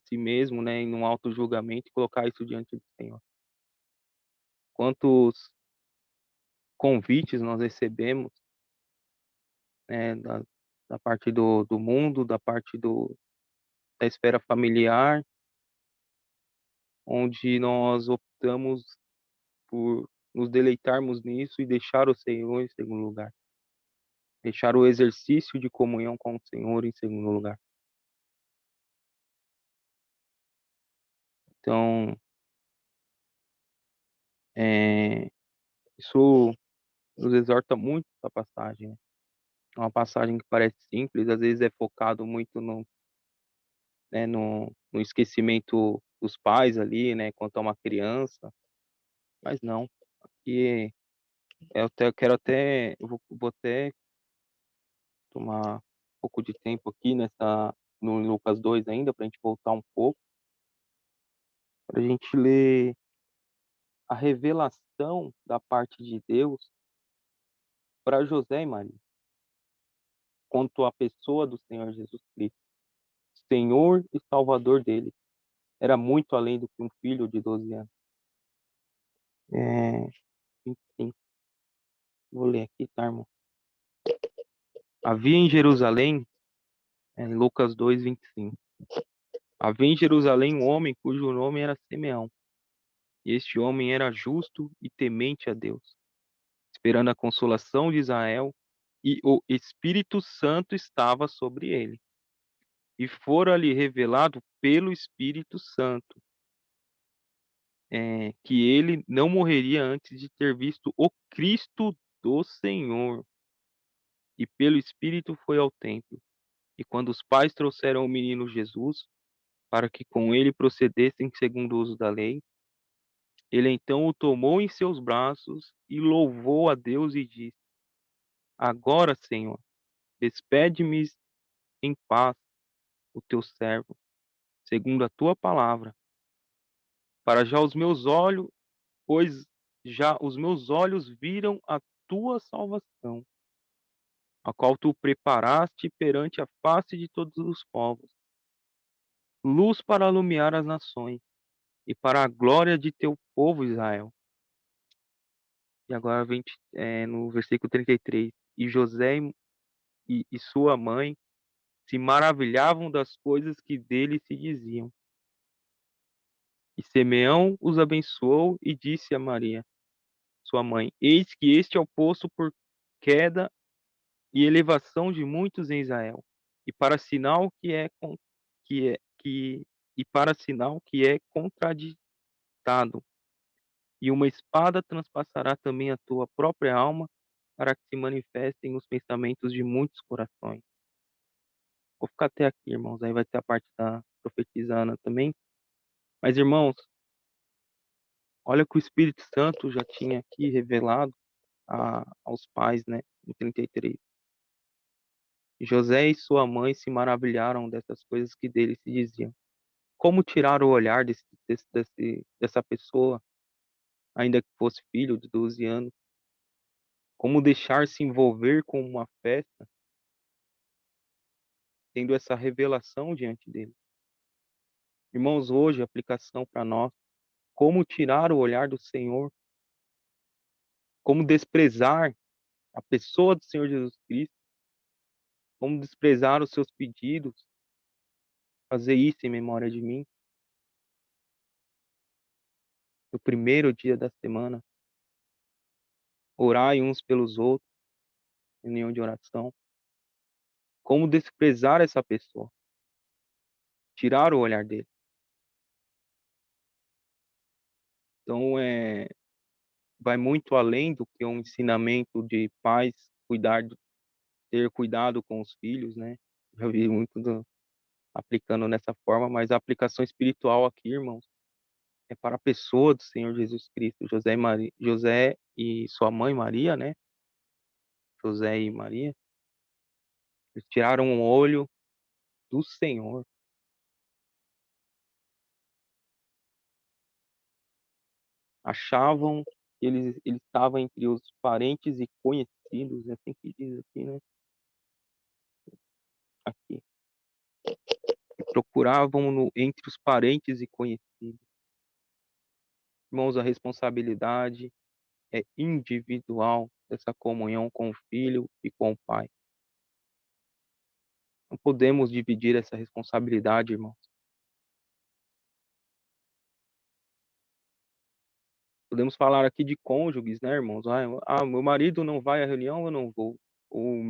si mesmo, né? Em um auto-julgamento e colocar isso diante do Senhor. Quantos convites nós recebemos, né? Da parte do mundo, da parte da esfera familiar, onde nós optamos por nos deleitarmos nisso e deixar o Senhor em segundo lugar. Deixar o exercício de comunhão com o Senhor em segundo lugar. Então, isso nos exorta muito essa passagem, né? É uma passagem que parece simples, às vezes é focado muito no esquecimento dos pais ali, né, quanto a uma criança, mas não. Aqui eu vou até tomar um pouco de tempo aqui no Lucas 2 ainda, para a gente voltar um pouco, para a gente ler a revelação da parte de Deus para José e Maria, quanto à pessoa do Senhor Jesus Cristo, Senhor e Salvador dele. Era muito além do que um filho de 12 anos. Enfim, vou ler aqui, tá, irmão? Havia em Jerusalém, Lucas 2, 25. Havia em Jerusalém um homem cujo nome era Simeão. E este homem era justo e temente a Deus, esperando a consolação de Israel, e o Espírito Santo estava sobre ele. E fora-lhe revelado pelo Espírito Santo que ele não morreria antes de ter visto o Cristo do Senhor. E pelo Espírito foi ao templo. E quando os pais trouxeram o menino Jesus, para que com ele procedessem segundo o uso da lei, ele então o tomou em seus braços e louvou a Deus e disse: Agora, Senhor, despede-me em paz o teu servo, segundo a tua palavra, para já os meus olhos, pois já os meus olhos viram a tua salvação, a qual tu preparaste perante a face de todos os povos, luz para iluminar as nações e para a glória de teu povo Israel. E agora vem no versículo 33. E José e sua mãe se maravilhavam das coisas que dele se diziam. E Simeão os abençoou e disse a Maria, sua mãe: Eis que este é o poço por queda e elevação de muitos em Israel, e para sinal que é contraditado, e uma espada transpassará também a tua própria alma, para que se manifestem os pensamentos de muitos corações. Vou ficar até aqui, irmãos. Aí vai ter a parte da profetizana também. Mas, irmãos, olha que o Espírito Santo já tinha aqui revelado aos pais, né? Em 33. José e sua mãe se maravilharam dessas coisas que dele se diziam. Como tirar o olhar dessa pessoa, ainda que fosse filho de 12 anos? Como deixar-se envolver com uma festa, tendo essa revelação diante dele? Irmãos, hoje a aplicação para nós: como tirar o olhar do Senhor? Como desprezar a pessoa do Senhor Jesus Cristo? Como desprezar os seus pedidos? Fazer isso em memória de mim? No primeiro dia da semana, orai uns pelos outros, reunião de oração. Como desprezar essa pessoa? Tirar o olhar dele. Então, vai muito além do que um ensinamento de pais ter cuidado com os filhos, né? Já vi muito aplicando nessa forma, mas a aplicação espiritual aqui, irmãos, é para a pessoa do Senhor Jesus Cristo, José e sua mãe Maria, né? José e Maria, eles tiraram um olho do Senhor. Achavam que ele estava entre os parentes e conhecidos, é assim que diz aqui, né? Aqui. Procuravam-no entre os parentes e conhecidos. Irmãos, a responsabilidade é individual dessa comunhão com o Filho e com o Pai. Não podemos dividir essa responsabilidade, irmãos. Podemos falar aqui de cônjuges, né, irmãos? Meu marido não vai à reunião, eu não vou. Ou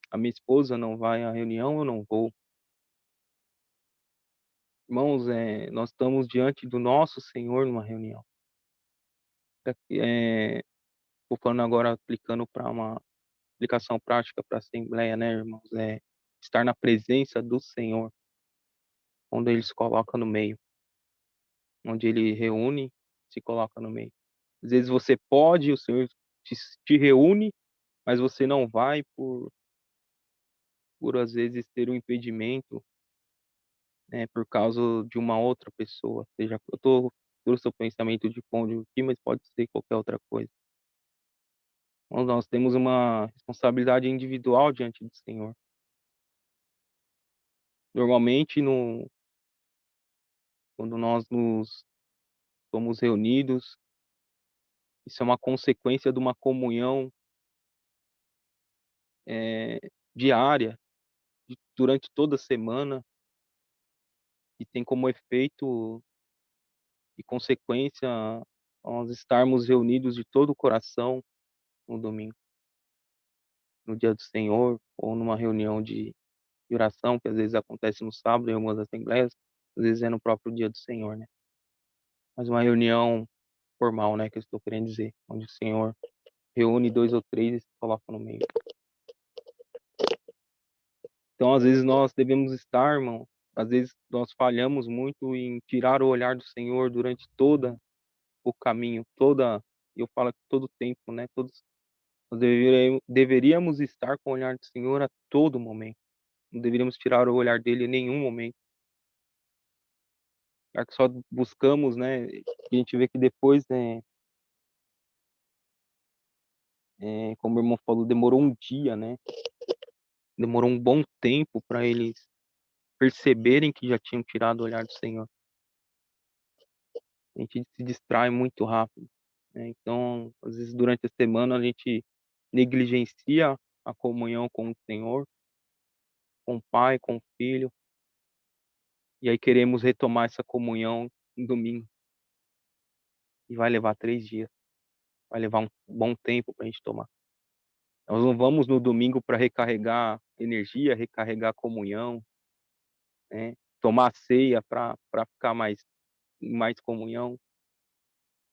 a minha esposa não vai à reunião, eu não vou. Irmãos, nós estamos diante do nosso Senhor numa reunião. Estou falando agora, aplicando para uma aplicação prática para a Assembleia, né, irmãos? Estar na presença do Senhor, onde Ele se coloca no meio, onde Ele reúne, se coloca no meio. Às vezes você pode, o Senhor te reúne, mas você não vai por às vezes ter um impedimento, né, por causa de uma outra pessoa. Seja, eu estou pelo seu pensamento de cônjuge aqui, mas pode ser qualquer outra coisa. Então, nós temos uma responsabilidade individual diante do Senhor. Normalmente, quando nós nos somos reunidos, isso é uma consequência de uma comunhão diária, durante toda a semana, e tem como efeito e consequência nós estarmos reunidos de todo o coração no domingo, no dia do Senhor, ou numa reunião de oração, que às vezes acontece no sábado em algumas assembleias, às vezes é no próprio dia do Senhor, né? Mas uma reunião formal, né, que eu estou querendo dizer, onde o Senhor reúne 2 ou 3 e se coloca no meio. Então, às vezes nós devemos estar, irmão, às vezes nós falhamos muito em tirar o olhar do Senhor durante toda o caminho, eu falo que todo o tempo, né? Nós deveríamos estar com o olhar do Senhor a todo momento. Não deveríamos tirar o olhar dele em nenhum momento. Já que só buscamos, né? A gente vê que depois, né? Como o irmão falou, demorou um dia, né? Demorou um bom tempo para eles perceberem que já tinham tirado o olhar do Senhor. A gente se distrai muito rápido, né? Então, às vezes durante a semana a gente negligencia a comunhão com o Senhor, com o Pai, com o Filho, e aí queremos retomar essa comunhão no domingo. E vai levar 3 dias, vai levar um bom tempo para a gente tomar. Nós não vamos no domingo para recarregar energia, recarregar comunhão, né? Tomar ceia para ficar mais comunhão.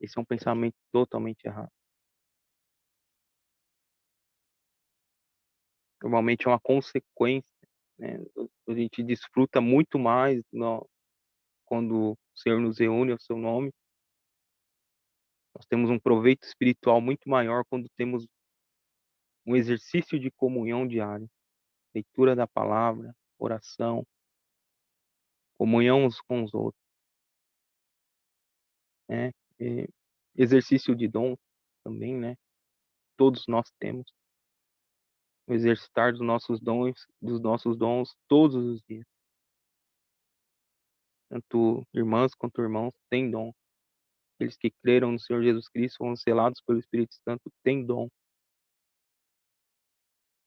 Esse é um pensamento totalmente errado. Normalmente é uma consequência, né? A gente desfruta muito mais quando o Senhor nos reúne ao seu nome. Nós temos um proveito espiritual muito maior quando temos um exercício de comunhão diário, leitura da palavra, oração, comunhão uns com os outros, né? E exercício de dom também, né? Todos nós temos o exercitar dos nossos dons todos os dias. Tanto irmãs quanto irmãos têm dom. Aqueles que creram no Senhor Jesus Cristo foram selados pelo Espírito Santo, têm dom.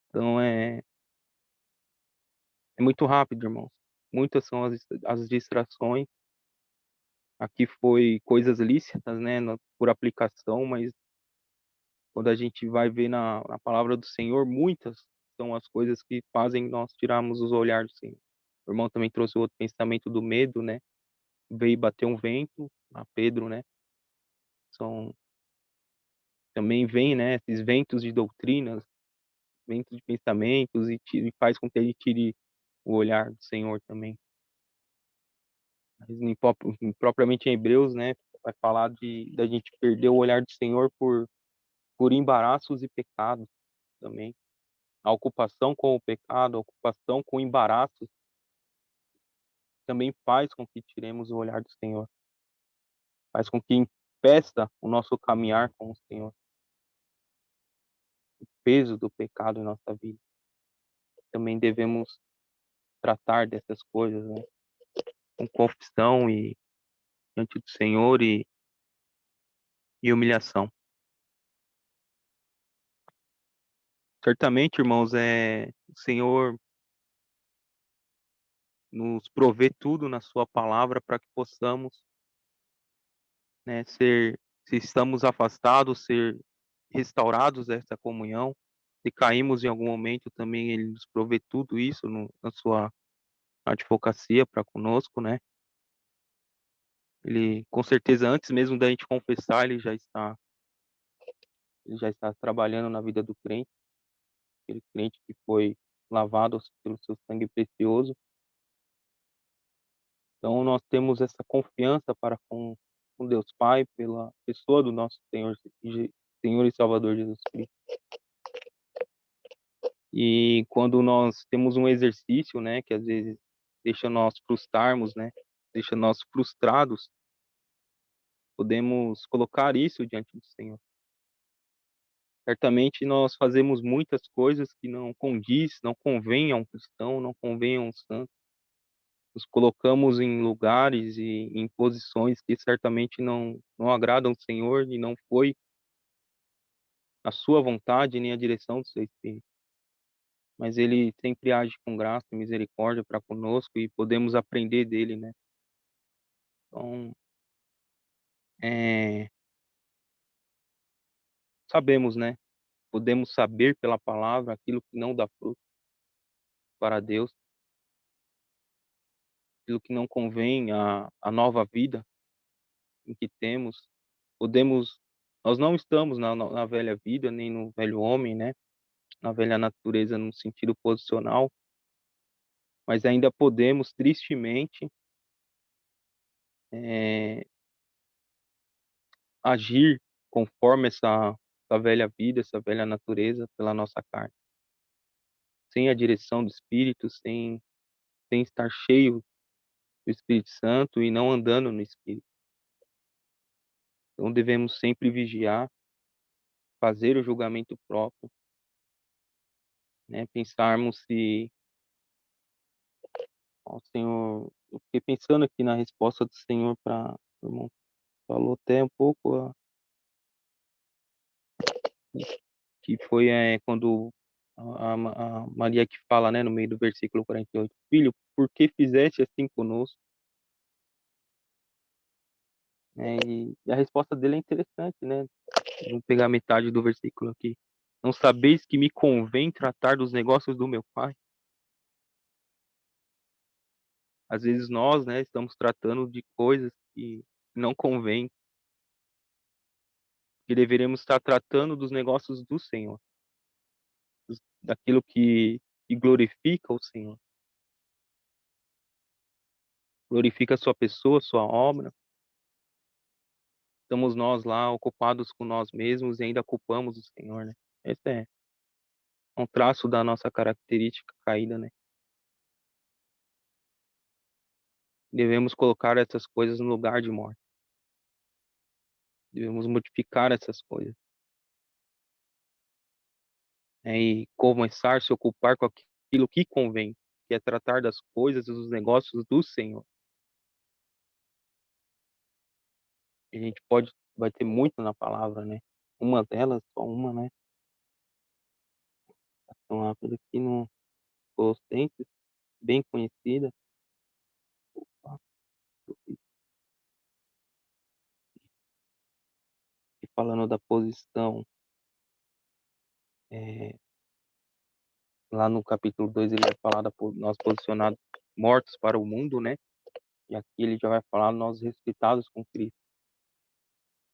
Então é muito rápido, irmãos. Muitas são as distrações. Aqui foi coisas lícitas, né, por aplicação, mas quando a gente vai ver na palavra do Senhor, muitas são as coisas que fazem nós tirarmos os olhares do Senhor. O irmão também trouxe o outro pensamento do medo, né? Veio bater um vento a Pedro, né? Também vem, né, esses ventos de doutrinas, ventos de pensamentos e faz com que ele tire o olhar do Senhor também. Mas propriamente em Hebreus, né, vai falar da gente perder o olhar do Senhor por embaraços e pecados também. A ocupação com o pecado, a ocupação com embaraços também faz com que tiremos o olhar do Senhor. Faz com que impeça o nosso caminhar com o Senhor. O peso do pecado em nossa vida. Também devemos tratar dessas coisas, né, com confissão e diante do Senhor e humilhação. Certamente, irmãos, o Senhor nos provê tudo na sua palavra para que possamos, né, se estamos afastados, ser restaurados dessa comunhão. Se caímos em algum momento, também Ele nos provê tudo isso na sua advocacia para conosco, né? Ele, com certeza, antes mesmo da gente confessar, ele já está trabalhando na vida do crente, aquele crente que foi lavado pelo seu sangue precioso. Então, nós temos essa confiança para com Deus Pai, pela pessoa do nosso Senhor e Salvador Jesus Cristo. E quando nós temos um exercício, né, que às vezes deixa nós frustrarmos, né, deixa nós frustrados, podemos colocar isso diante do Senhor. Certamente nós fazemos muitas coisas que não condiz, não convém a um cristão, não convém a um santo. Nos colocamos em lugares e em posições que certamente não agradam ao Senhor e não foi a sua vontade nem a direção do seu Espírito. Mas Ele sempre age com graça e misericórdia para conosco e podemos aprender dele, né? Então, sabemos, né? Podemos saber pela palavra aquilo que não dá fruto para Deus, aquilo que não convém à nova vida em que temos. Nós não estamos na velha vida, nem no velho homem, né? Na velha natureza no sentido posicional, mas ainda podemos, tristemente, eh, agir conforme essa velha vida, essa velha natureza pela nossa carne. Sem a direção do Espírito, sem estar cheio do Espírito Santo e não andando no Espírito. Então devemos sempre vigiar, fazer o julgamento próprio, né? Pensarmos se, ó Senhor, eu fiquei pensando aqui na resposta do Senhor para o irmão, falou até um pouco, que foi quando a Maria que fala, né, no meio do versículo 48, filho, por que fizeste assim conosco? E a resposta dele é interessante, né? Vamos pegar metade do versículo aqui. Não sabeis que me convém tratar dos negócios do meu pai? Às vezes nós, né, estamos tratando de coisas que não convém, que deveremos estar tratando dos negócios do Senhor, daquilo que glorifica o Senhor, glorifica a sua pessoa, a sua obra. Estamos nós lá ocupados com nós mesmos e ainda culpamos o Senhor, né? Esse é um traço da nossa característica caída, né? Devemos colocar essas coisas no lugar de morte. Devemos modificar essas coisas. E começar a se ocupar com aquilo que convém, que é tratar das coisas e dos negócios do Senhor. A gente vai ter muito na palavra, né? Uma delas, só uma, né? Então, rápida aqui no Colossenses, bem conhecida. Opa, e falando da posição, lá no capítulo 2 ele vai falar nós posicionados mortos para o mundo, né? E aqui ele já vai falar nós ressuscitados com Cristo.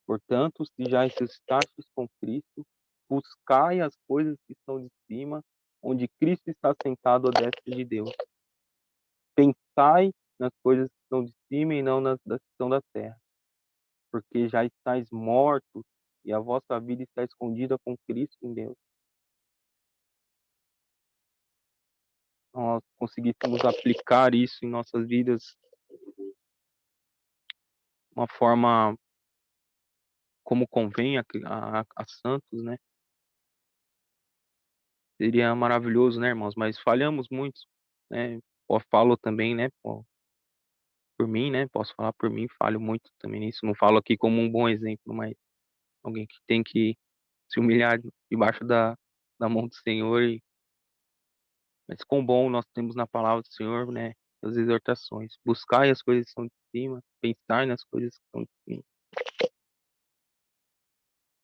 Portanto, se já ressuscitastes com Cristo, buscai as coisas que estão de cima, onde Cristo está sentado à destra de Deus. pensai nas coisas que estão de cima e não nas das que estão da terra, porque já estáis mortos e a vossa vida está escondida com Cristo em Deus. Nós conseguíssemos aplicar isso em nossas vidas de uma forma como convém a santos, né? Seria maravilhoso, né, irmãos? Mas falhamos muito, né? Eu falo também, né, por mim, né? Posso falar por mim, falho muito também nisso. Não falo aqui como um bom exemplo, mas alguém que tem que se humilhar debaixo da mão do Senhor. Mas quão bom nós temos na palavra do Senhor, né? As exortações. Buscai as coisas que são de cima, pensar nas coisas que são de cima.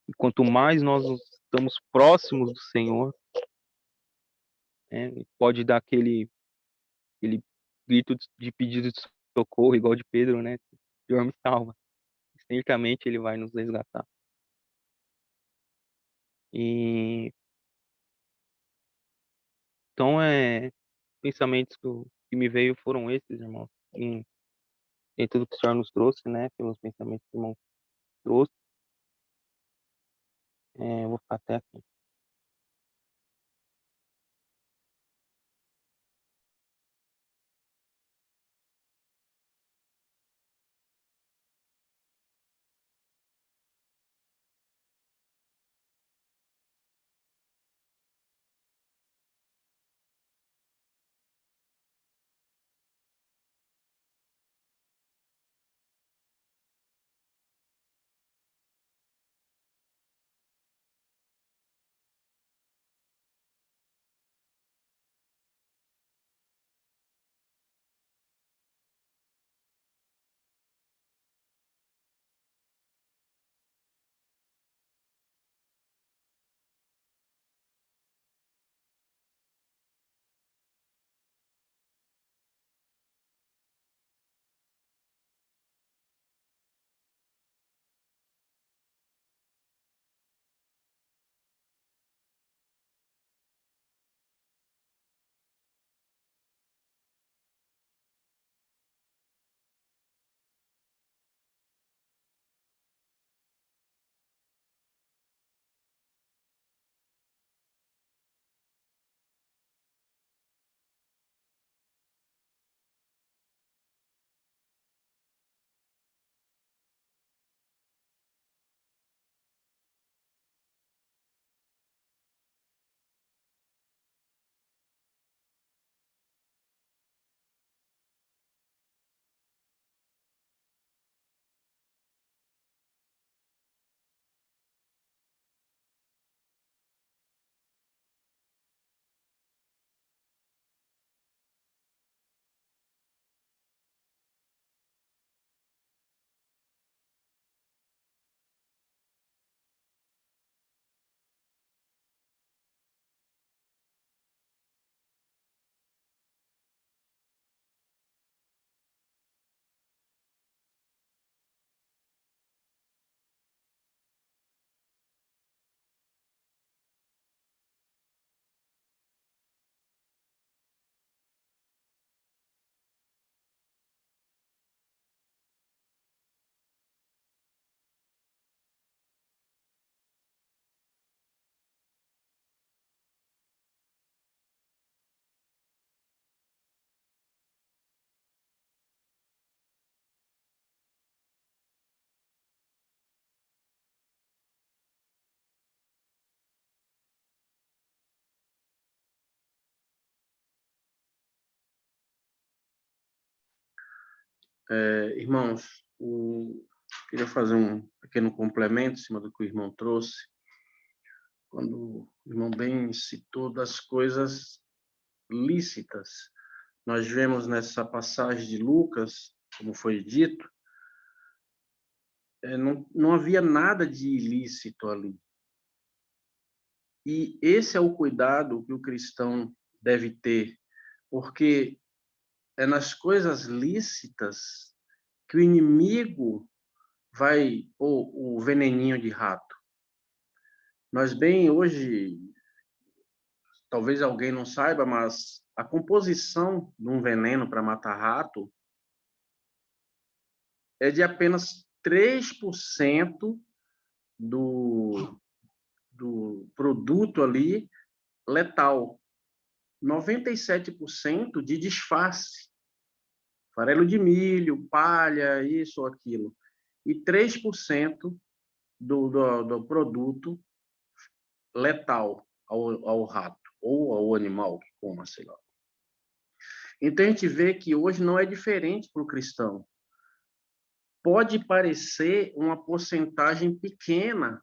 E quanto mais nós estamos próximos do Senhor, né? Pode dar aquele grito de pedido de socorro, igual de Pedro, né? Senhor, me salva. Certamente Ele vai nos resgatar. E então, pensamentos que me veio foram esses, irmãos. Em tudo que o Senhor nos trouxe, né? Pelos pensamentos que o irmão trouxe. Eu vou ficar até aqui. Irmãos, queria fazer um pequeno complemento em cima do que o irmão trouxe, quando o irmão bem citou das coisas lícitas. Nós vemos nessa passagem de Lucas, como foi dito, não havia nada de ilícito ali. E esse é o cuidado que o cristão deve ter, porque é nas coisas lícitas que o inimigo vai, ou o veneninho de rato. Nós bem hoje talvez alguém não saiba, mas a composição de um veneno para matar rato é de apenas 3% do produto ali letal. 97% de disfarce. Farelo de milho, palha, isso ou aquilo. E 3% do produto letal ao rato ou ao animal que coma, sei lá. Então, a gente vê que hoje não é diferente para o cristão. Pode parecer uma porcentagem pequena,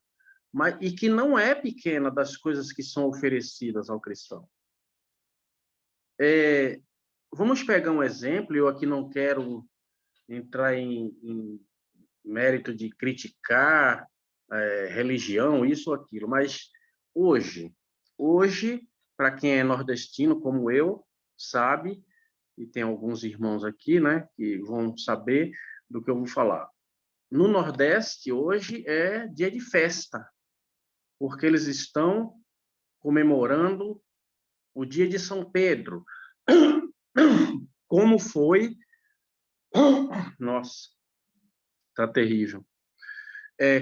e que não é pequena das coisas que são oferecidas ao cristão. Vamos pegar um exemplo, eu aqui não quero entrar em mérito de criticar religião, isso ou aquilo, mas hoje, para quem é nordestino como eu, sabe, e tem alguns irmãos aqui, né, que vão saber do que eu vou falar. No Nordeste, hoje é dia de festa, porque eles estão comemorando o dia de São Pedro. Como foi... Nossa, tá terrível.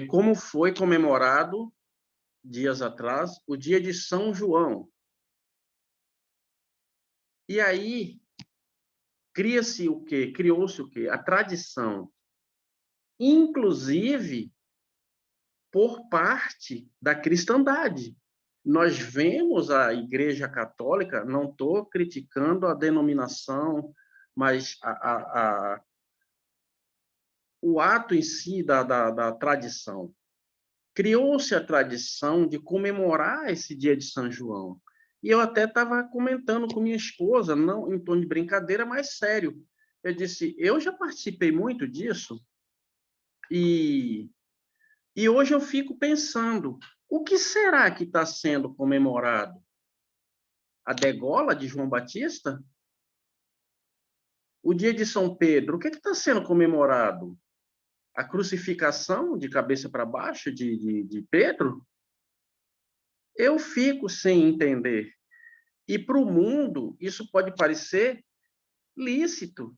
Como foi comemorado, dias atrás, o dia de São João. E aí, criou-se o quê? A tradição, inclusive por parte da cristandade. Nós vemos a Igreja Católica, não estou criticando a denominação, mas o ato em si da tradição. Criou-se a tradição de comemorar esse dia de São João. E eu até estava comentando com minha esposa, não em tom de brincadeira, mas sério. Eu disse, eu já participei muito disso, e hoje eu fico pensando, o que será que está sendo comemorado? A degola de João Batista? O dia de São Pedro, o que está sendo comemorado? A crucificação de cabeça para baixo de Pedro? Eu fico sem entender. E para o mundo, isso pode parecer lícito.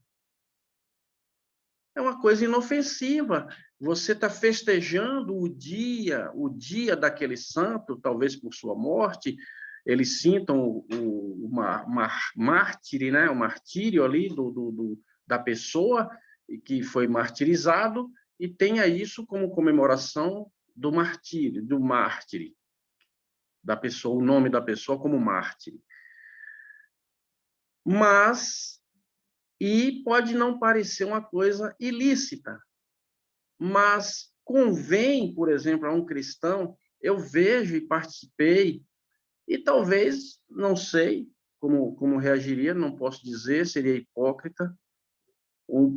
É uma coisa inofensiva. Você está festejando o dia daquele santo, talvez por sua morte, eles sintam o mártire, né? O martírio ali da pessoa que foi martirizado, e tenha isso como comemoração do martírio, do mártire, da pessoa, o nome da pessoa como mártire. E pode não parecer uma coisa ilícita, mas convém, por exemplo, a um cristão, eu vejo e participei, e talvez, não sei como reagiria, não posso dizer, seria hipócrita.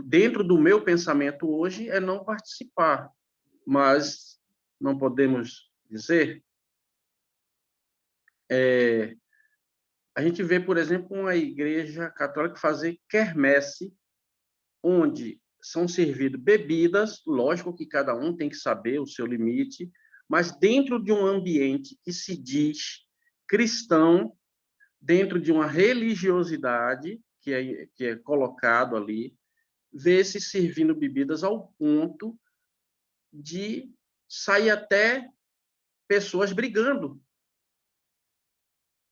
Dentro do meu pensamento hoje é não participar, mas não podemos dizer. A gente vê, por exemplo, uma igreja católica fazer quermesse, onde são servidas bebidas, lógico que cada um tem que saber o seu limite, mas dentro de um ambiente que se diz cristão, dentro de uma religiosidade que é colocado ali, vê-se servindo bebidas ao ponto de sair até pessoas brigando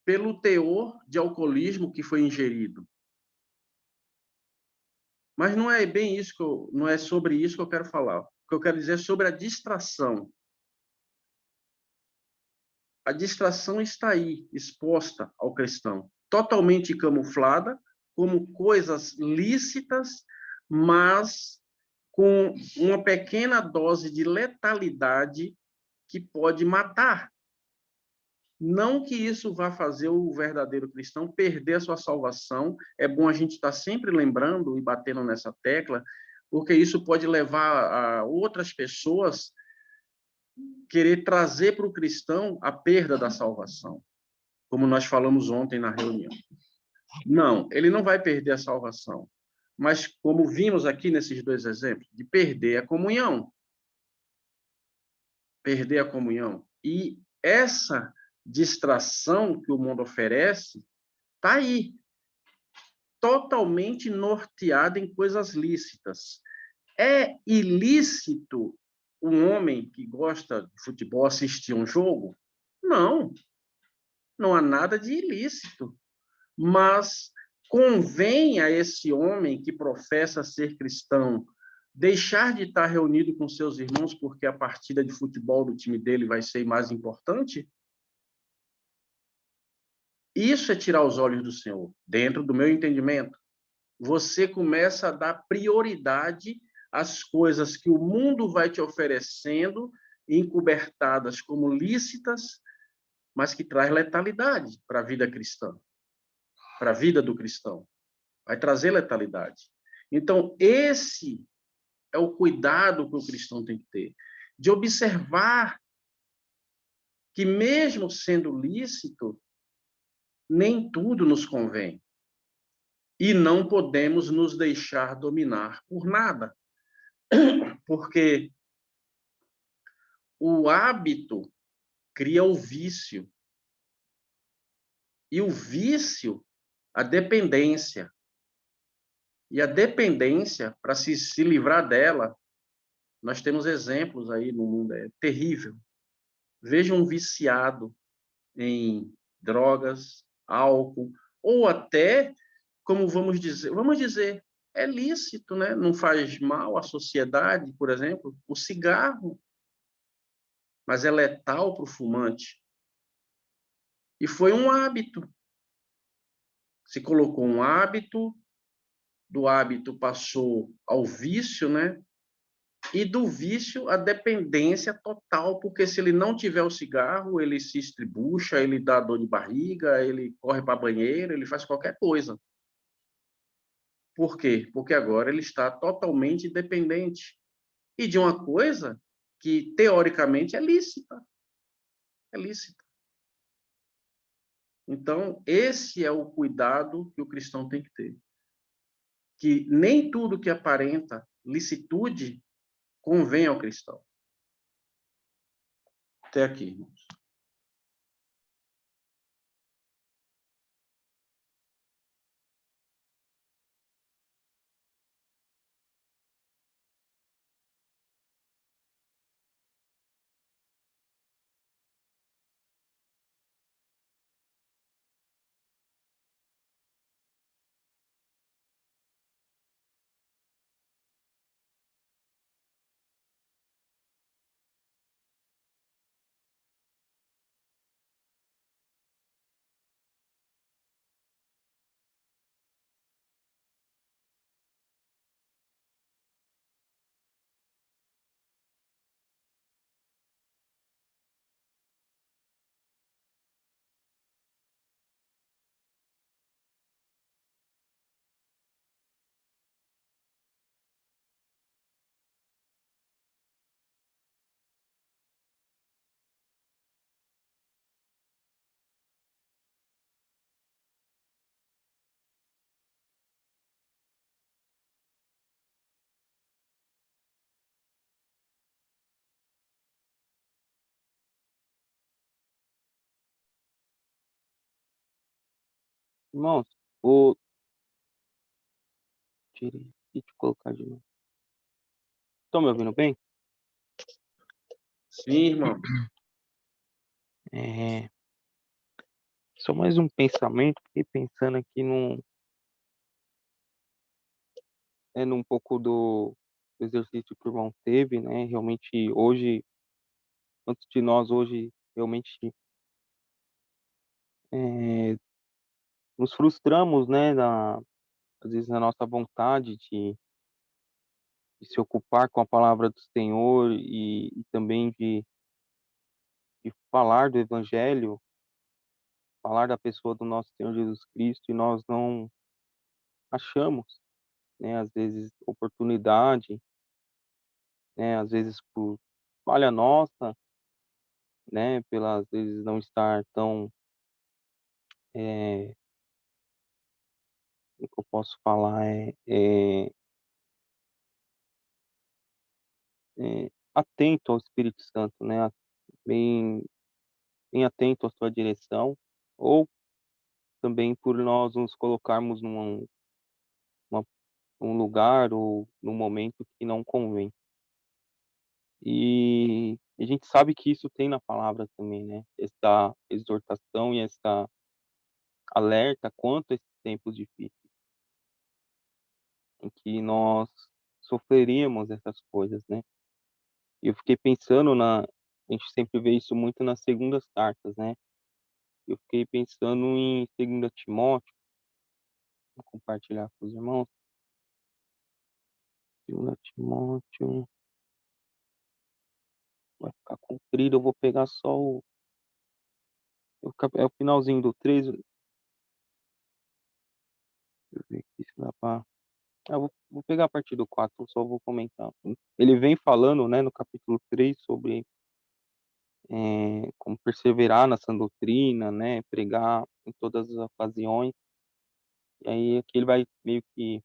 pelo teor de alcoolismo que foi ingerido. Mas não é bem isso não é sobre isso que eu quero falar. O que eu quero dizer é sobre a distração. A distração está aí, exposta ao cristão, totalmente camuflada, como coisas lícitas, mas com uma pequena dose de letalidade que pode matar. Não que isso vá fazer o verdadeiro cristão perder a sua salvação. É bom a gente estar sempre lembrando e batendo nessa tecla, porque isso pode levar a outras pessoas querer trazer para o cristão a perda da salvação, como nós falamos ontem na reunião. Não, ele não vai perder a salvação, mas como vimos aqui nesses dois exemplos, de perder a comunhão. Perder a comunhão. E essa distração que o mundo oferece está aí, totalmente norteada em coisas lícitas. É ilícito um homem que gosta de futebol assistir um jogo? Não, não há nada de ilícito. Mas convém a esse homem que professa ser cristão deixar de estar reunido com seus irmãos porque a partida de futebol do time dele vai ser mais importante? Isso é tirar os olhos do Senhor, dentro do meu entendimento. Você começa a dar prioridade às coisas que o mundo vai te oferecendo, encobertadas como lícitas, mas que traz letalidade para a vida cristã, para a vida do cristão. Vai trazer letalidade. Então, esse é o cuidado que o cristão tem que ter, de observar que, mesmo sendo lícito, nem tudo nos convém. E não podemos nos deixar dominar por nada. Porque o hábito cria o vício. E o vício, a dependência. E a dependência, para se livrar dela, nós temos exemplos aí no mundo, é terrível. Veja um viciado em drogas, álcool, ou até, como vamos dizer, é lícito, né? Não faz mal à sociedade, por exemplo, o cigarro, mas é letal para o fumante. E foi um hábito. Se colocou um hábito, do hábito passou ao vício, né? E do vício, a dependência total, porque se ele não tiver o cigarro, ele se estribucha, ele dá dor de barriga, ele corre para a banheira, ele faz qualquer coisa. Por quê? Porque agora ele está totalmente dependente. E de uma coisa que, teoricamente, é lícita. É lícita. Então, esse é o cuidado que o cristão tem que ter. Que nem tudo que aparenta licitude convém ao cristão. Até aqui, irmãos. Irmãos, o... Tirei. Deixa eu colocar de novo. Estão me ouvindo bem? Sim, irmão. É... Só mais um pensamento. Fiquei pensando aqui num pouco do exercício que o irmão teve, né? Realmente, hoje, quantos de nós hoje realmente é, nos frustramos, né? Às vezes na nossa vontade de se ocupar com a palavra do Senhor e também de falar do Evangelho, falar da pessoa do nosso Senhor Jesus Cristo, e nós não achamos, né, às vezes, oportunidade, né, às vezes por falha nossa, né, às vezes não estar tão, como que eu posso falar, atento ao Espírito Santo, né, bem bem atento à sua direção, ou também por nós nos colocarmos uma- num lugar ou num momento que não convém. E a gente sabe que isso tem na palavra também, né? Essa exortação e essa alerta quanto a esses tempos difíceis, em que nós sofreríamos essas coisas, né? E eu fiquei pensando a gente sempre vê isso muito nas segundas cartas, né? Eu fiquei pensando em 2 Timóteo, vou compartilhar com os irmãos. 2 Timóteo, vai ficar comprido, eu vou pegar só é o finalzinho do 3. Deixa eu ver aqui se dá pra. Vou pegar a partir do 4, só vou comentar. Ele vem falando, né, no capítulo 3 sobre como perseverar na sã doutrina, né, pregar em todas as ocasiões. E aí aqui ele vai meio que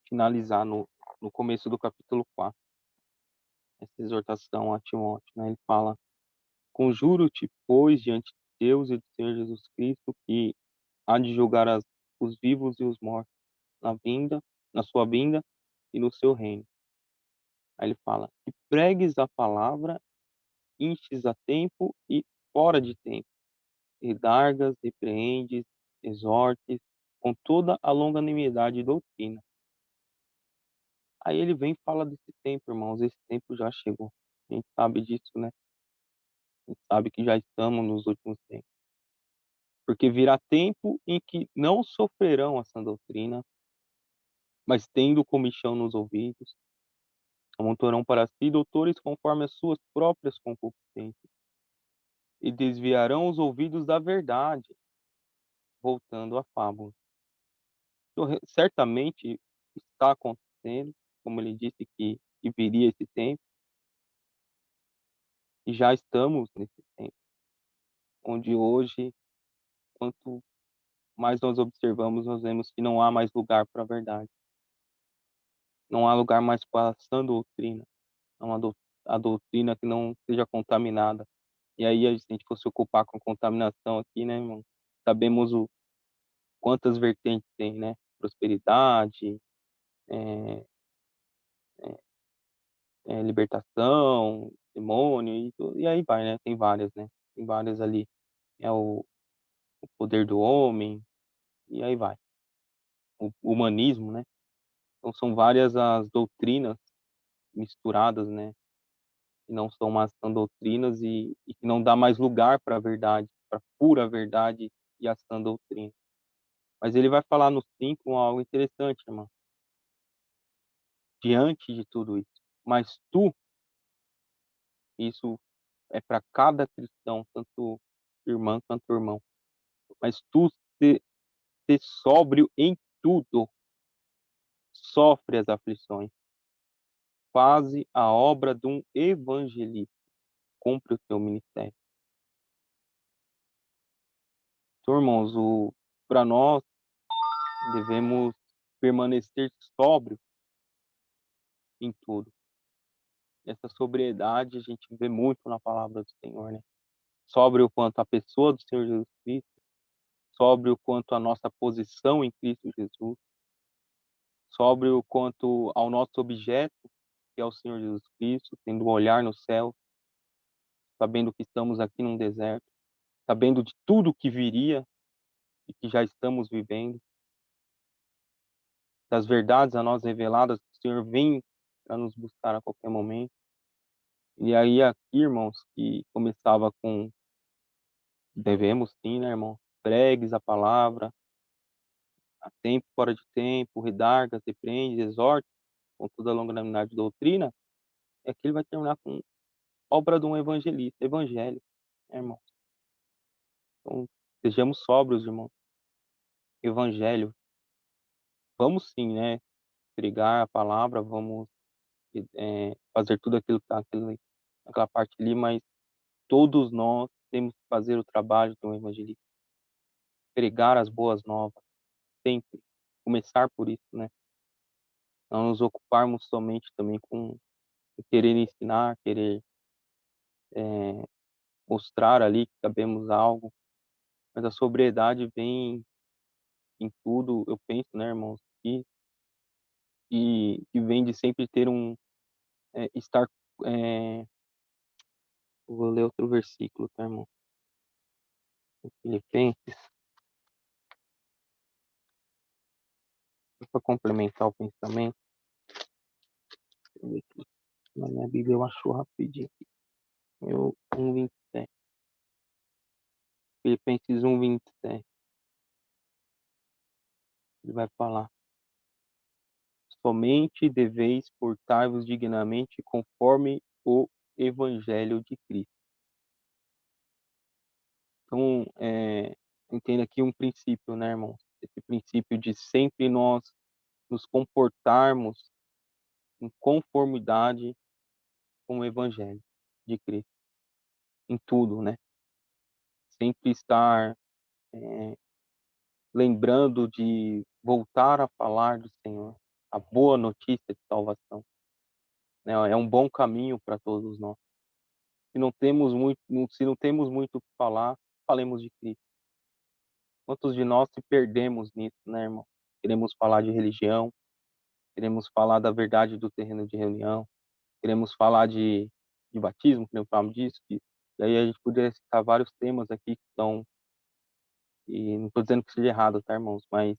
finalizar no começo do capítulo 4, essa exortação a Timóteo, né? Ele fala: Conjuro-te, pois, diante de Deus e do Senhor Jesus Cristo, que há de julgar os vivos e os mortos na vinda, na sua vinda e no seu reino. Aí ele fala: que pregues a palavra, instes a tempo e fora de tempo, redargas, repreendes, exortes, com toda a longanimidade e doutrina. Aí ele vem e fala desse tempo, irmãos, esse tempo já chegou. A gente sabe disso, né? A gente sabe que já estamos nos últimos tempos. Porque virá tempo em que não sofrerão a sã doutrina, mas tendo comichão nos ouvidos, amontoarão para si doutores conforme as suas próprias concupiscências, e desviarão os ouvidos da verdade, voltando à fábula. Então, certamente está acontecendo, como ele disse que viria esse tempo, e já estamos nesse tempo, onde hoje, quanto mais nós observamos, nós vemos que não há mais lugar para a verdade. Não há lugar mais para a sã doutrina. Não há a doutrina que não seja contaminada. E aí, se a gente fosse ocupar com contaminação aqui, né, irmão? Sabemos quantas vertentes tem, né? Prosperidade, é, libertação, demônio, e aí vai, né? Tem várias, né? Tem várias ali. É o poder do homem, e aí vai. O humanismo, né? Então são várias as doutrinas misturadas, né? Que não são mais sã doutrinas e que não dá mais lugar para a verdade, para a pura verdade e a sã doutrina. Mas ele vai falar no 5 algo interessante, irmão. Diante de tudo isso. Mas tu, isso é para cada cristão, tanto irmã quanto irmão. Mas tu ser sóbrio em tudo, sofre as aflições, faze a obra de um evangelista, cumpre o teu ministério. Então, irmãos, para nós devemos permanecer sóbrio em tudo. Essa sobriedade a gente vê muito na palavra do Senhor, né? Sóbrio quanto à pessoa do Senhor Jesus Cristo, sóbrio quanto à nossa posição em Cristo Jesus, sóbrio quanto ao nosso objeto, que é o Senhor Jesus Cristo, tendo um olhar no céu, sabendo que estamos aqui num deserto, sabendo de tudo que viria e que já estamos vivendo, das verdades a nós reveladas, que o Senhor vem para nos buscar a qualquer momento. E aí aqui, irmãos, que começava com devemos sim, né, irmão? Pregues a palavra, a tempo, fora de tempo, redargas, repreende, exorta, com toda a longanimidade de doutrina, é que ele vai terminar com obra de um evangelista, evangelho, né, irmão? Então, sejamos sóbrios, irmão. Evangelho. Vamos sim, né? Pregar a palavra, vamos fazer tudo aquilo que está naquela parte ali, mas todos nós temos que fazer o trabalho de um evangelista. Pregar as boas novas, sempre. Começar por isso, né? Não nos ocuparmos somente também com querer ensinar, querer mostrar ali que sabemos algo, mas a sobriedade vem em tudo, eu penso, né, irmãos, e vem de sempre ter estar, eu vou ler outro versículo, tá, irmão? Filipenses, para complementar o pensamento, deixa eu ver aqui, na minha Bíblia eu acho rapidinho aqui. 1:27. Filipenses 1:27. Ele vai falar: somente deveis portar-vos dignamente conforme o Evangelho de Cristo. Então, entenda aqui um princípio, né, irmãos? Esse princípio de sempre nós nos comportarmos em conformidade com o Evangelho de Cristo, em tudo, né? Sempre estar lembrando de voltar a falar do Senhor, a boa notícia de salvação, né? É um bom caminho para todos nós. Se não temos muito o que falar, falemos de Cristo. Quantos de nós se perdemos nisso, né, irmão? Queremos falar de religião, queremos falar da verdade do terreno de reunião, queremos falar de batismo, que não falamos disso, e aí a gente poderia citar vários temas aqui que estão, e não estou dizendo que seja errado, tá, irmãos, mas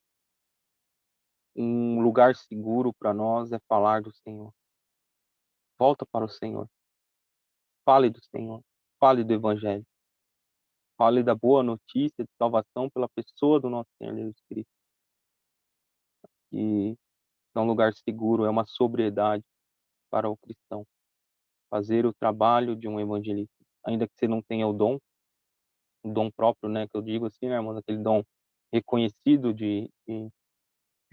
um lugar seguro para nós é falar do Senhor. Volta para o Senhor. Fale do Senhor. Fale do Evangelho. Fale da boa notícia de salvação pela pessoa do nosso Senhor Jesus Cristo. E é um lugar seguro, é uma sobriedade para o cristão. Fazer o trabalho de um evangelista. Ainda que você não tenha o dom próprio, né, que eu digo assim, né, irmão, aquele dom reconhecido de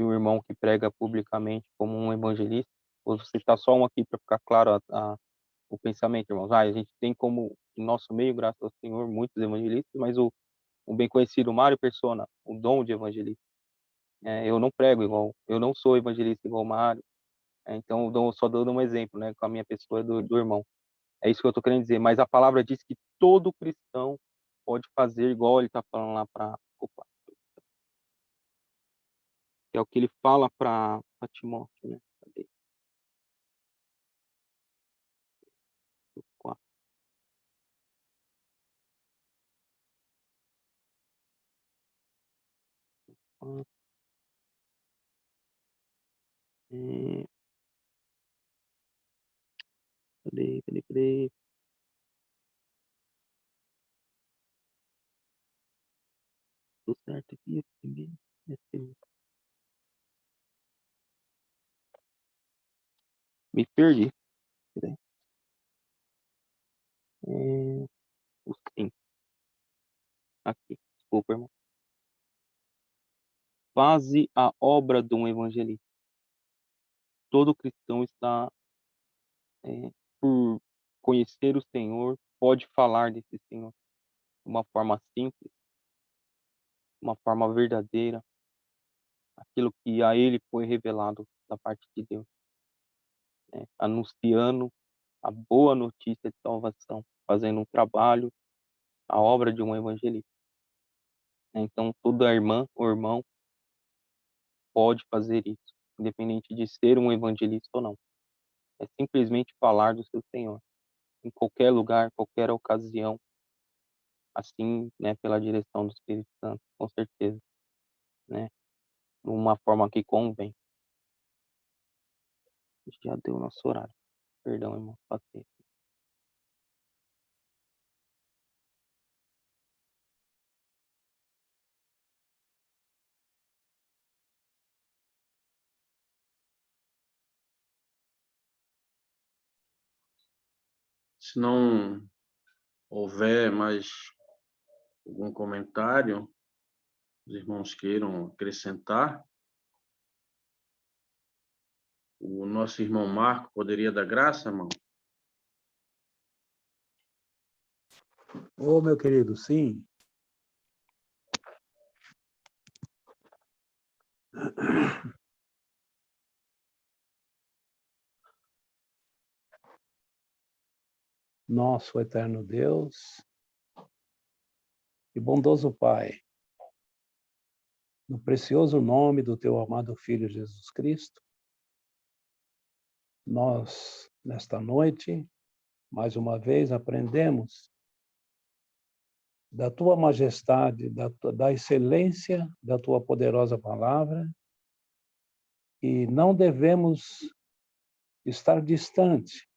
um irmão que prega publicamente como um evangelista. Vou citar só um aqui para ficar claro o pensamento, irmãos. A gente tem como, em nosso meio, graças ao Senhor, muitos evangelistas, mas o bem conhecido Mário Persona, o dom de evangelista. Eu não prego igual, eu não sou evangelista igual o Mário, então só dando um exemplo, né, com a minha pessoa do irmão. É isso que eu estou querendo dizer, mas a palavra diz que todo cristão pode fazer igual ele está falando lá opa, que é o que ele fala para Timóteo, né? Cadê? 4. É, cadê? Tô certo aqui, me perdi. Cadê? Sim, aqui, desculpa, irmão. Faze a obra de um evangelista. Todo cristão está, por conhecer o Senhor, pode falar desse Senhor de uma forma simples, uma forma verdadeira, aquilo que a ele foi revelado da parte de Deus, né? Anunciando a boa notícia de salvação, fazendo um trabalho, a obra de um evangelista, né? Então, toda irmã ou irmão pode fazer isso, independente de ser um evangelista ou não. É simplesmente falar do seu Senhor, em qualquer lugar, qualquer ocasião, assim, né, pela direção do Espírito Santo, com certeza, né, de uma forma que convém. Já deu o nosso horário. Perdão, irmão, paciência. Se não houver mais algum comentário, os irmãos queiram acrescentar, o nosso irmão Marco poderia dar graça, irmão? Ô, meu querido, sim. Nosso eterno Deus, e bondoso Pai, no precioso nome do teu amado Filho Jesus Cristo, nós, nesta noite, mais uma vez, aprendemos da tua majestade, da excelência da tua poderosa palavra, e não devemos estar distante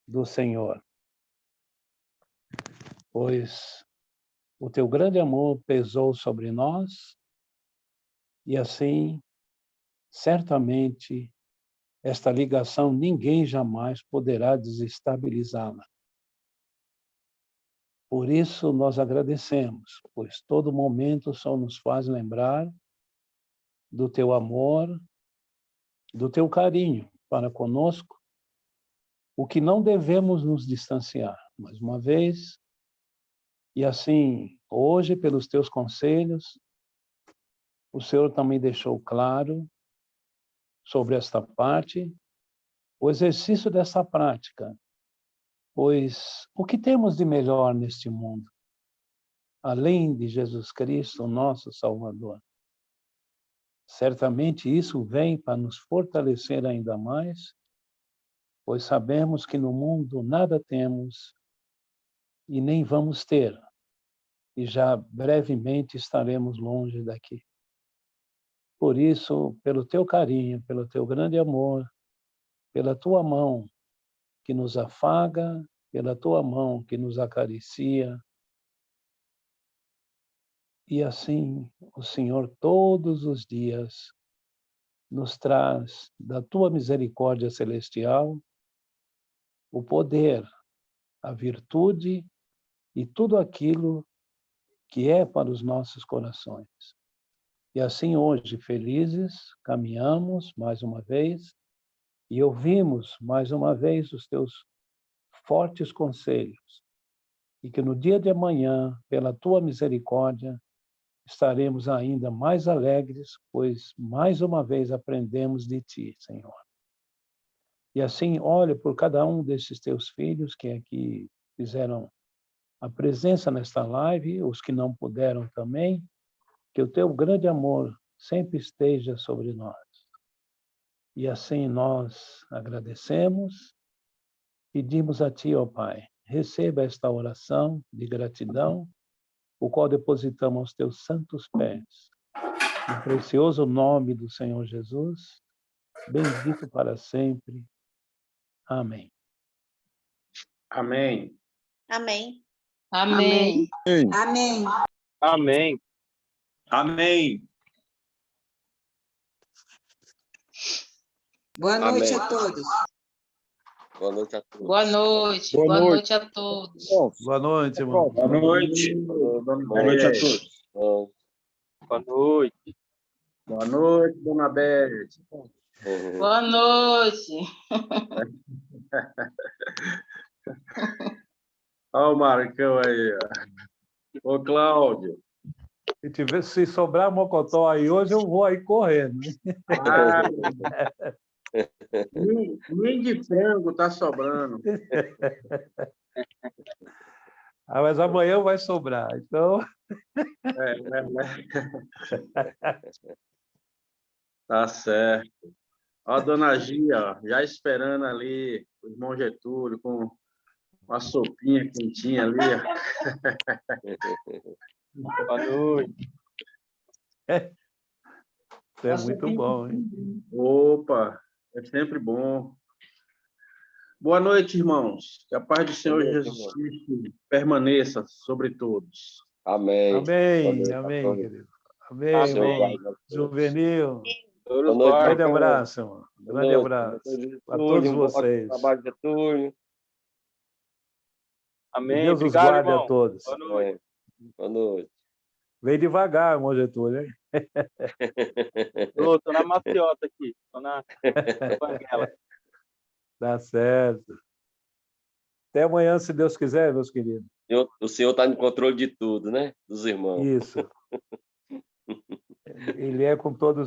do Senhor, pois o teu grande amor pesou sobre nós, e assim, certamente, esta ligação ninguém jamais poderá desestabilizá-la. Por isso nós agradecemos, pois todo momento só nos faz lembrar do teu amor, do teu carinho para conosco, o que não devemos nos distanciar, mais uma vez. E assim, hoje, pelos teus conselhos, o Senhor também deixou claro sobre esta parte, o exercício dessa prática, pois o que temos de melhor neste mundo, além de Jesus Cristo, o nosso Salvador? Certamente isso vem para nos fortalecer ainda mais, pois sabemos que no mundo nada temos e nem vamos ter, e já brevemente estaremos longe daqui. Por isso, pelo teu carinho, pelo teu grande amor, pela tua mão que nos afaga, pela tua mão que nos acaricia, e assim o Senhor todos os dias nos traz da tua misericórdia celestial o poder, a virtude e tudo aquilo que é para os nossos corações. E assim hoje, felizes, caminhamos mais uma vez e ouvimos mais uma vez os teus fortes conselhos, e que no dia de amanhã, pela tua misericórdia, estaremos ainda mais alegres, pois mais uma vez aprendemos de ti, Senhor. E assim, olha por cada um desses teus filhos que aqui fizeram a presença nesta live, os que não puderam também, que o teu grande amor sempre esteja sobre nós. E assim nós agradecemos, pedimos a ti, ó Pai, receba esta oração de gratidão, o qual depositamos aos teus santos pés. No precioso nome do Senhor Jesus, bendito para sempre. Amém. Amém. Amém. Amém. Amém. Amém. Amém. Boa noite Amém. a todos. Boa noite a todos. Boa noite. Boa Boa noite. noite a todos. Boa noite, irmão. Boa noite. Boa noite a todos. Bom. Boa noite. Boa noite, dona Beth. Boa noite. Olha o Marcão aí. Ó. Ô, Cláudio. Se sobrar mocotó aí hoje, eu vou aí correndo. Ah, nem de frango tá sobrando. Mas amanhã vai sobrar, então... Tá certo. Ó, a dona Gia, ó, já esperando ali o irmão Getúlio com uma sopinha quentinha ali. Ó. Boa noite. Isso é muito bom, hein? Opa, é sempre bom. Boa noite, irmãos. Que a paz do Senhor Boa noite, Jesus Cristo permaneça sobre todos. Amém. Amém, amém, querido. Amém, Amém. irmão. Juvenil. Boa Todos noite, Grande Marcão. abraço, irmão. Boa Grande noite. abraço a todos vocês. Trabalho de Getúlio. Que Amém. Deus os Obrigado, guarde irmão. a todos. Boa noite. Boa noite. Vem devagar, irmão Getúlio, hein? Tô na maciota aqui. Tô na panela. Tá certo. Até amanhã, se Deus quiser, meus queridos. O Senhor está no controle de tudo, né? Dos irmãos. Isso. Ele é com todos